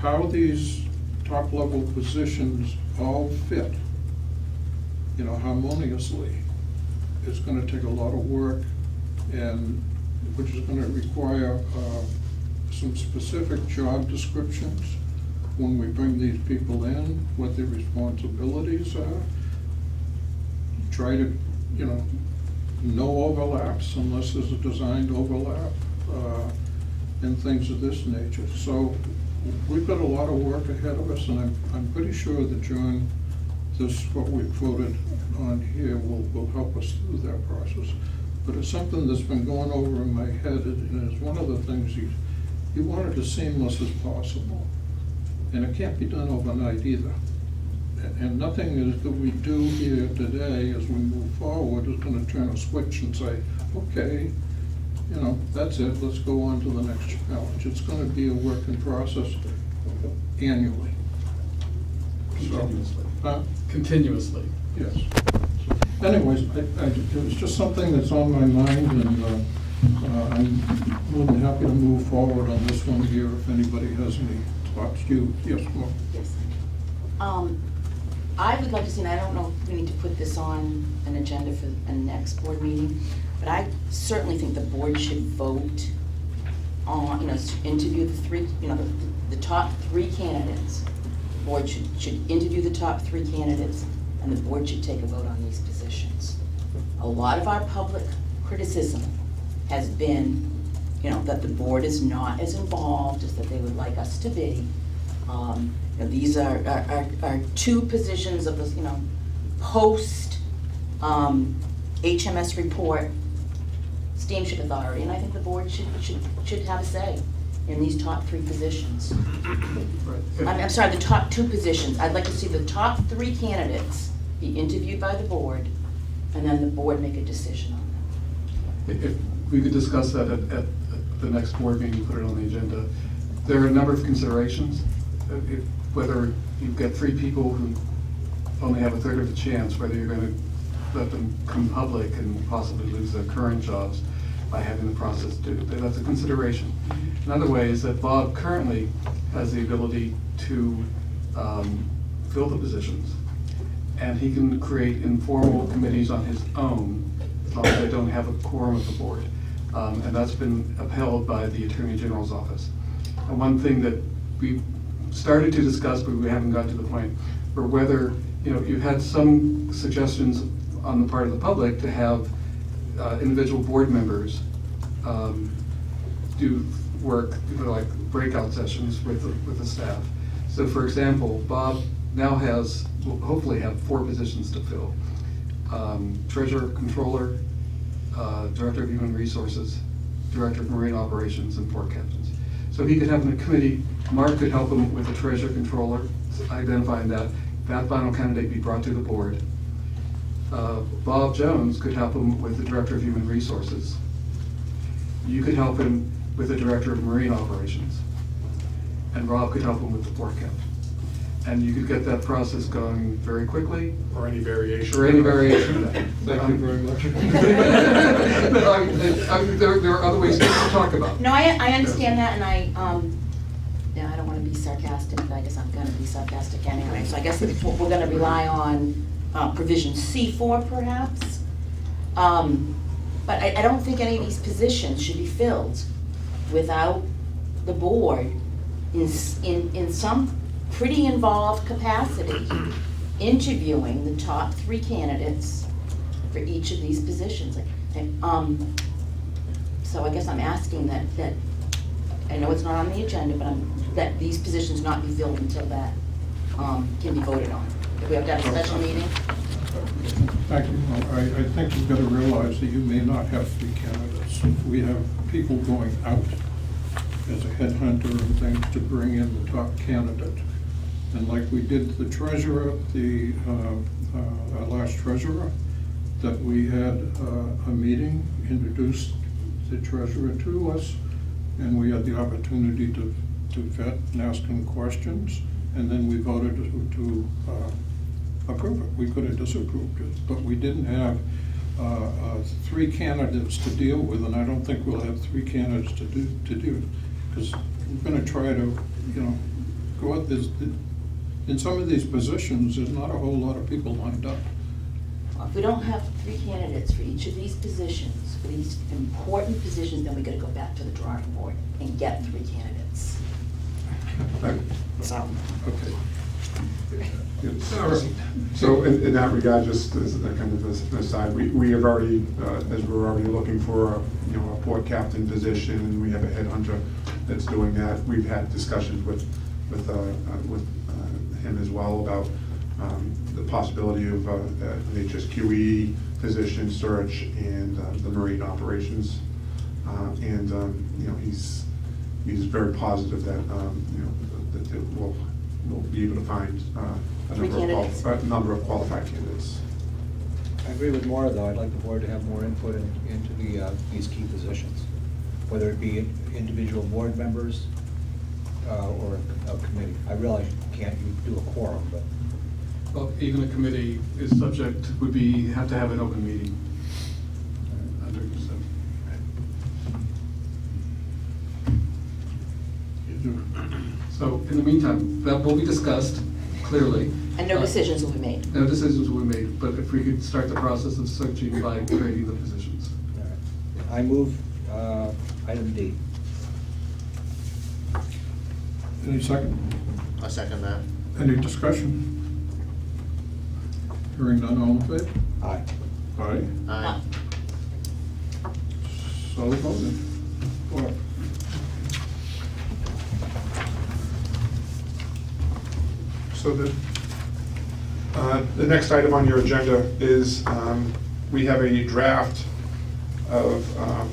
Speaker 1: how these top-level positions all fit, harmoniously, is going to take a lot of work, and which is going to require some specific job descriptions when we bring these people in, what their responsibilities are. Try to, no overlaps unless there's a designed overlap, and things of this nature. So we've got a lot of work ahead of us, and I'm pretty sure that, John, what we've voted on here will help us through that process. But it's something that's been going over in my head, and it's one of the things you want it as seamless as possible. And it can't be done overnight either. And nothing is that we do here today as we move forward is gonna turn a switch and say, okay, you know, that's it, let's go on to the next challenge. It's gonna be a work in process annually. So,
Speaker 8: Continuously.
Speaker 1: huh?
Speaker 8: Continuously.
Speaker 1: Yes. Anyways, it was just something that's on my mind, and I'm more than happy to move forward on this one here if anybody has any thoughts. Yes, Mark?
Speaker 7: Yes. I would like to see, and I don't know if we need to put this on an agenda for a next board meeting, but I certainly think the board should vote on, interview the three, the top three candidates. The board should interview the top three candidates, and the board should take a vote on these positions. A lot of our public criticism has been, that the board is not as involved as that they would like us to be. These are two positions of this, post HMS report, Steamship Authority, and I think the board should have a say in these top three positions. I'm sorry, the top two positions. I'd like to see the top three candidates be interviewed by the board, and then the board make a decision on them.
Speaker 8: If we could discuss that at the next board meeting, put it on the agenda. There are a number of considerations. Whether you get three people who only have a third of a chance, whether you're going to let them come public and possibly lose their current jobs by having the process due. That's a consideration. Another way is that Bob currently has the ability to fill the positions, and he can create informal committees on his own as long as they don't have a quorum of the board. And that's been upheld by the Attorney General's office. And one thing that we started to discuss, but we haven't got to the point, where whether, you've had some suggestions on the part of the public to have individual board members do work, like breakout sessions with the staff. So for example, Bob now will hopefully have 4 positions to fill. Treasurer, Controller, Director of Human Resources, Director of Marine Operations, and Port Captains. So he could have a committee. Mark could help him with the Treasurer, Controller, identifying that final candidate be brought to the board. Bob Jones could help him with the Director of Human Resources. You could help him with the Director of Marine Operations. And Rob could help him with the Port Captain. And you could get that process going very quickly.
Speaker 5: Or any variation.
Speaker 8: Or any variation of that.
Speaker 1: Thank you very much.
Speaker 8: There are other ways to talk about.
Speaker 7: No, I understand that, and I don't want to be sarcastic, but I guess I'm going to be sarcastic anyway. So I guess we're going to rely on provision C4 perhaps. But I don't think any of these positions should be filled without the board in some pretty involved capacity interviewing the top 3 candidates for each of these positions. So I guess I'm asking that I know it's not on the agenda, but that these positions not be filled until that can be voted on. If we have to have a special meeting.
Speaker 1: Thank you. I think you've got to realize that you may not have 3 candidates. We have people going out as a headhunter and things to bring in the top candidate. And like we did the treasurer, our last treasurer, that we had a meeting, introduced the treasurer to us, and we had the opportunity to vet and ask him questions, and then we voted to approve it. We could have disapproved it, but we didn't have 3 candidates to deal with, and I don't think we'll have 3 candidates to do, because we're going to try to, go out. In some of these positions, there's not a whole lot of people lined up.
Speaker 7: If we don't have 3 candidates for each of these positions, for these important positions, then we gotta go back to the drawing board and get 3 candidates. So.
Speaker 1: Okay.
Speaker 5: So in that regard, just as a kind of an aside, we have already, as we're already looking for, a port captain position, and we have a headhunter that's doing that. We've had discussions with him as well about the possibility of an HSQE position search and the marine operations. He's very positive that, that we'll be able to find a number of qualified candidates.
Speaker 9: I agree with Maura, though. I'd like the board to have more input into these key positions, whether it be individual board members or a committee. I realize you can't do a quorum, but.
Speaker 8: Well, even a committee is subject, have to have an open meeting. So in the meantime, that will be discussed, clearly.
Speaker 7: And no decisions will be made.
Speaker 8: No decisions will be made, but if we could start the process of searching by creating the positions.
Speaker 9: All right. I move item D.
Speaker 1: Any second?
Speaker 10: I'll second that.
Speaker 1: Any discussion? Hearing none, all in favor?
Speaker 9: Aye.
Speaker 1: Aye.
Speaker 10: Aye.
Speaker 1: So voted. Four.
Speaker 5: So the next item on your agenda is we have a draft of a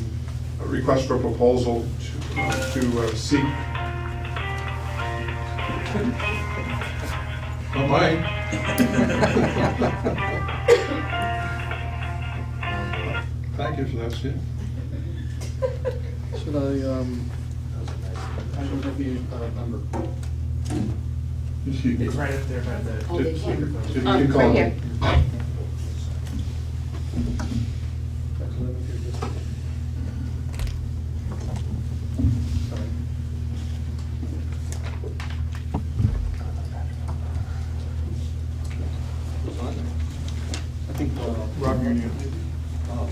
Speaker 5: request for proposal to seek.
Speaker 1: Not mine. Thank you for that, Steve.
Speaker 8: Should I don't have the number.
Speaker 3: It's right up there by the.
Speaker 7: Oh, they can.
Speaker 5: You can call
Speaker 7: Right
Speaker 5: it.
Speaker 7: here.
Speaker 8: I think
Speaker 1: Rock Union.
Speaker 9: Oh.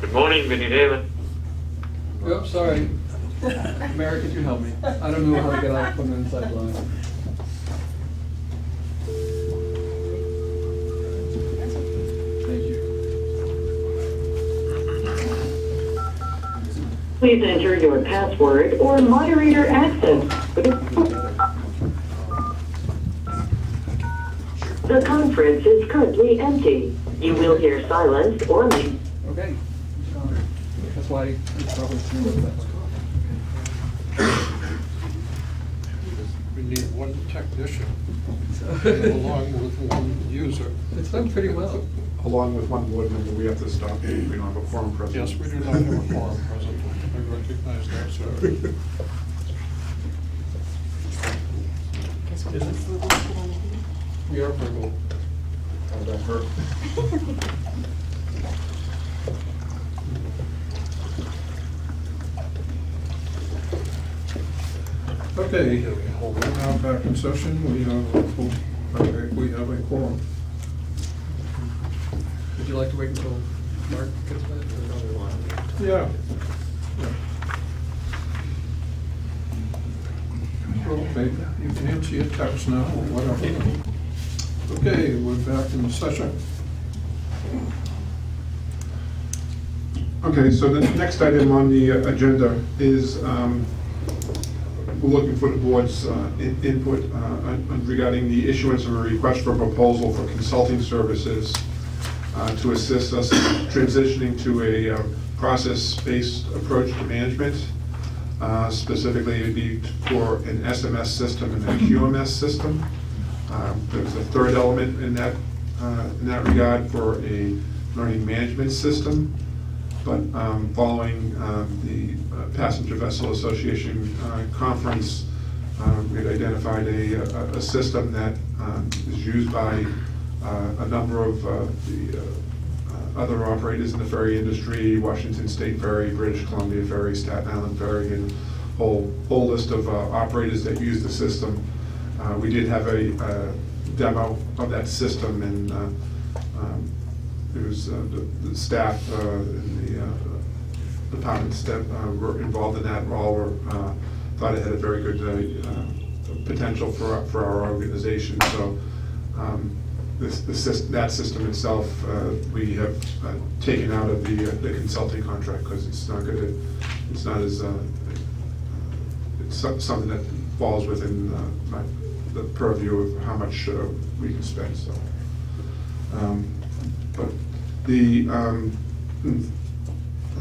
Speaker 11: Good morning, Vinnie David.
Speaker 8: Oh, sorry. Mary, could you help me? I don't know how to get out from the inside line. Thank you.
Speaker 12: Please enter your password or moderator access. The conference is currently empty. You will hear silence or mute.
Speaker 8: Okay. That's why it's probably similar that way.
Speaker 1: We need one technician along with one user.
Speaker 8: It's done pretty well.
Speaker 5: Along with one board member, we have to stop. We don't have a quorum present.
Speaker 1: Yes, we do not have a quorum present. I recognize that, sir.
Speaker 7: Guess what else we're gonna put on the video?
Speaker 1: We are verbal.
Speaker 5: How's that hurt?
Speaker 1: Okay, we're now back in session. We have a quorum.
Speaker 8: Would you like to wait until Mark gets back?
Speaker 1: Yeah. Okay, you can answer your text now or whatever. Okay, we're back in session.
Speaker 5: Okay, so the next item on the agenda is we're looking for the board's input regarding the issuance of a request for proposal for consulting services to assist us transitioning to a process-based approach to management. Specifically, it'd be for an SMS system and a QMS system. There's a third element in that regard for a learning management system. But following the Passenger Vessel Association conference, we'd identified a system that is used by a number of the other operators in the ferry industry, Washington State Ferry, British Columbia Ferry, Staten Island Ferry, and a whole list of operators that use the system. We did have a demo of that system, and There's the staff and the departments that were involved in that all were, thought it had a very good potential for our organization. So that system itself, we have taken out of the consulting contract because it's not good. It's not as it's something that falls within the purview of how much we can spend. So, but I'll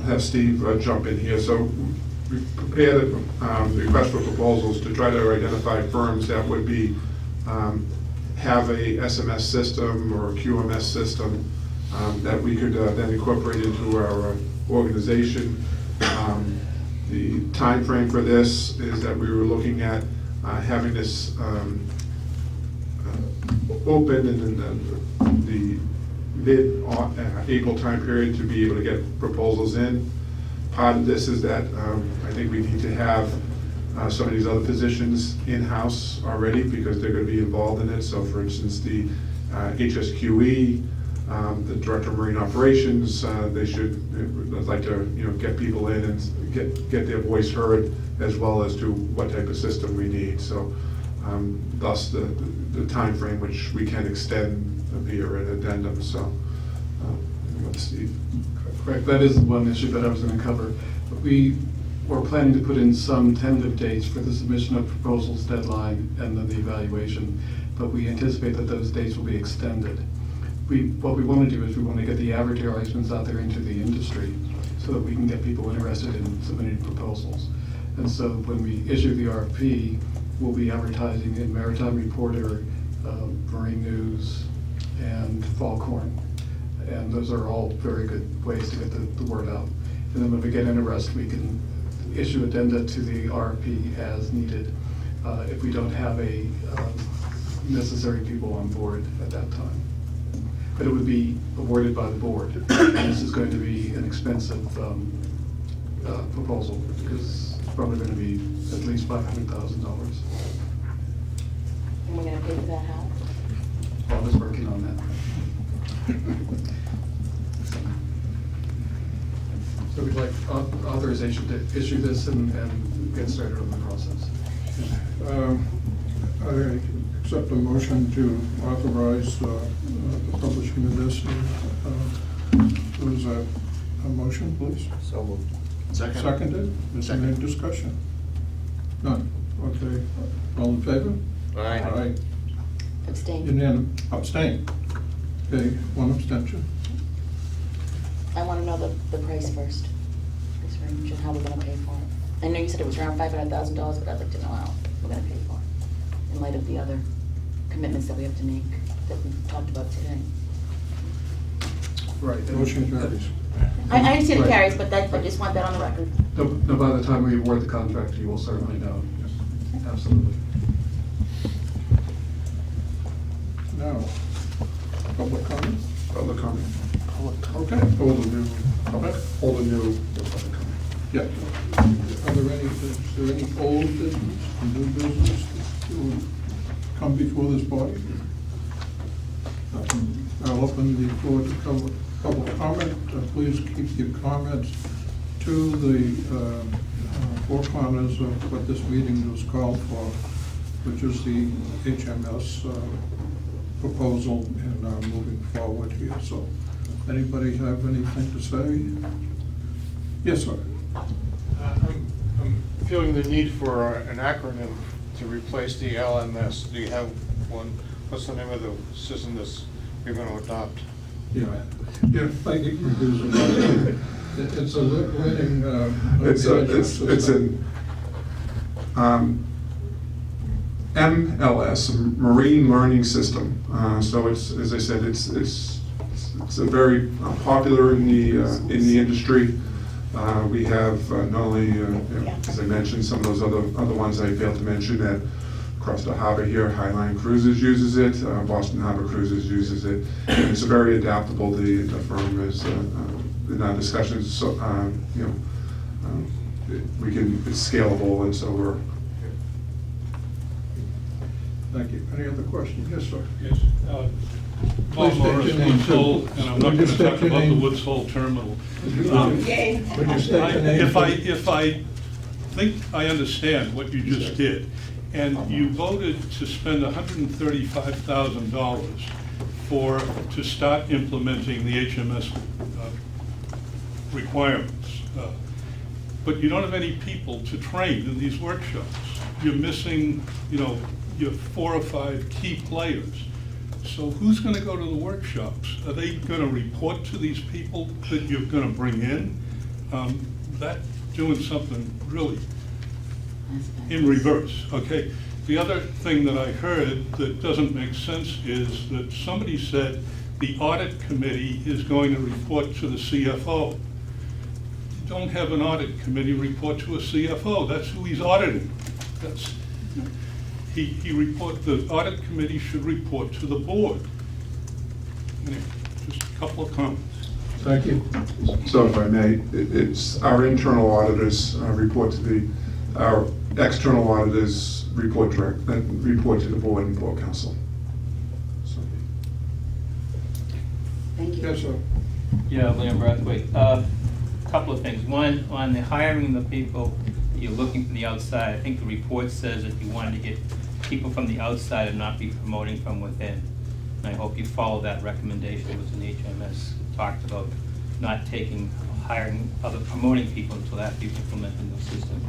Speaker 5: have Steve jump in here. So we prepared a request for proposals to try to identify firms that would be have a SMS system or a QMS system that we could then incorporate into our organization. The time frame for this is that we were looking at having this open in the mid-April time period to be able to get proposals in. Part of this is that I think we need to have some of these other positions in-house already because they're going to be involved in it. So for instance, the HSQE, the Director of Marine Operations, I'd like to get people in and get their voice heard as well as to what type of system we need. So thus the time frame which we can extend via an addendum. So let's see.
Speaker 8: Correct, that is one issue that I was going to cover. We were planning to put in some tentative dates for the submission of proposals deadline and then the evaluation, but we anticipate that those dates will be extended. What we want to do is we want to get the advertisements out there into the industry so that we can get people interested in submitting proposals. And so when we issue the RFP, we'll be advertising in Maritime Reporter, Marine News, and Foghorn. And those are all very good ways to get the word out. And then when we get interest, we can issue addenda to the RFP as needed if we don't have a necessary people on board at that time. But it would be awarded by the board. And this is going to be an expensive proposal because it's probably going to be at least $500,000.
Speaker 7: And we're gonna pay for that how?
Speaker 8: Bob is working on that. So we'd like authorization to issue this and get started on the process.
Speaker 1: I accept a motion to authorize the publishing of this. Was a motion, please?
Speaker 9: So moved.
Speaker 10: Second.
Speaker 1: Seconded? Is there any discussion? None. Okay. All in favor? Aye.
Speaker 7: Abstain.
Speaker 1: Unanimous. Abstain. Okay, one abstention.
Speaker 7: I wanna know the price first, price range, and how we're gonna pay for it. I know you said it was around $500,000, but I'd like to know how we're gonna pay for it, in light of the other commitments that we have to make, that we've talked about today.
Speaker 8: Right.
Speaker 1: Motion carries.
Speaker 7: I understand it
Speaker 8: Right.
Speaker 7: carries, but I just want that on the record.
Speaker 8: No, by the time we award the contract, you will certainly know. Absolutely.
Speaker 1: Now, public comment?
Speaker 5: Public comment.
Speaker 1: Okay.
Speaker 5: Hold a new public comment.
Speaker 1: Yeah. Are there is there any old business, new business that will come before this body? I'll open the floor to public comment. Please keep your comments to the four corners of what this meeting was called for, which is the HMS proposal and moving forward here. So, anybody have anything to say? Yes, sir.
Speaker 13: I'm feeling the need for an acronym to replace the LMS. Do you have one? What's the name of the system that you're going to adopt?
Speaker 1: Yeah, I get confused about it. It's a learning.
Speaker 5: It's an MLS, Marine Learning System. So it's, as I said, it's a very popular in the industry. We have not only, as I mentioned, some of those other ones I failed to mention that across the harbor here, Highline Cruises uses it, Boston Harbor Cruises uses it. And it's very adaptable. The firm is in our discussions, so it's scalable, and so we're.
Speaker 1: Thank you. Any other questions? Yes, sir.
Speaker 14: Yes. Paul
Speaker 1: Please
Speaker 14: Morris,
Speaker 1: state your name,
Speaker 14: Woods Hole,
Speaker 1: too.
Speaker 14: and I'm
Speaker 1: Would
Speaker 14: not
Speaker 1: you
Speaker 14: going to
Speaker 1: state
Speaker 14: talk
Speaker 1: your
Speaker 14: about the
Speaker 1: name?
Speaker 14: Woods Hole terminal.
Speaker 1: Would you state your name?
Speaker 14: If I think I understand what you just did, and you voted to spend $135,000 to start implementing the HMS requirements, but you don't have any people to train in these workshops. You're missing, your 4 or 5 key players. So who's going to go to the workshops? Are they going to report to these people that you're going to bring in? That's doing something really in reverse, okay? The other thing that I heard that doesn't make sense is that somebody said the audit committee is going to report to the CFO. You don't have an audit committee report to a CFO. That's who he's auditing. The audit committee should report to the board. Anyway, just a couple of comments.
Speaker 1: Thank you.
Speaker 5: So if I may, it's our internal auditors report to our external auditors report to the board and board council. So,
Speaker 7: Thank you.
Speaker 1: Yes, sir.
Speaker 6: Yeah, Liam Brathwaite. Couple of things. One, on the hiring the people, you're looking from the outside. I think the report says that you wanted to get people from the outside and not be promoting from within. And I hope you follow that recommendation that was in HMS. It talked about not promoting people until after you've implemented the system.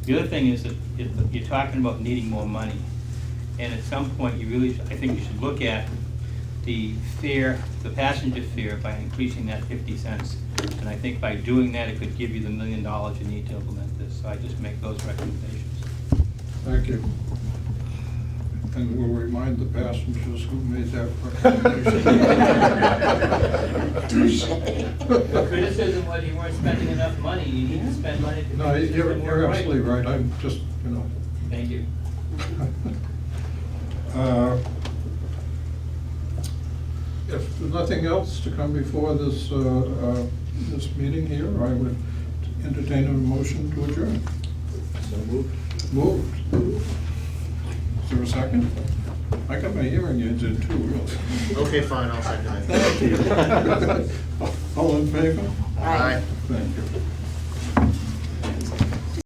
Speaker 6: The other thing is that you're talking about needing more money. And at some point, I think you should look at the the passenger fare by increasing that 50 cents. And I think by doing that, it could give you the $1 million you need to implement this. So I just make those recommendations.
Speaker 1: Thank you. And we'll remind the passengers who made that recommendation.
Speaker 6: The criticism was you weren't spending enough money. You need to spend money to
Speaker 1: No,
Speaker 6: make the system
Speaker 1: you're
Speaker 6: work
Speaker 1: absolutely right. I'm just,
Speaker 6: Thank you.
Speaker 1: If nothing else to come before this meeting here, I would entertain a motion to adjourn.
Speaker 9: So moved.
Speaker 1: Moved. Is there a second? I got my hearing aids in too, really.
Speaker 10: Okay, fine, I'll second it.
Speaker 1: Thank you. All in favor?
Speaker 7: Aye.
Speaker 10: Aye.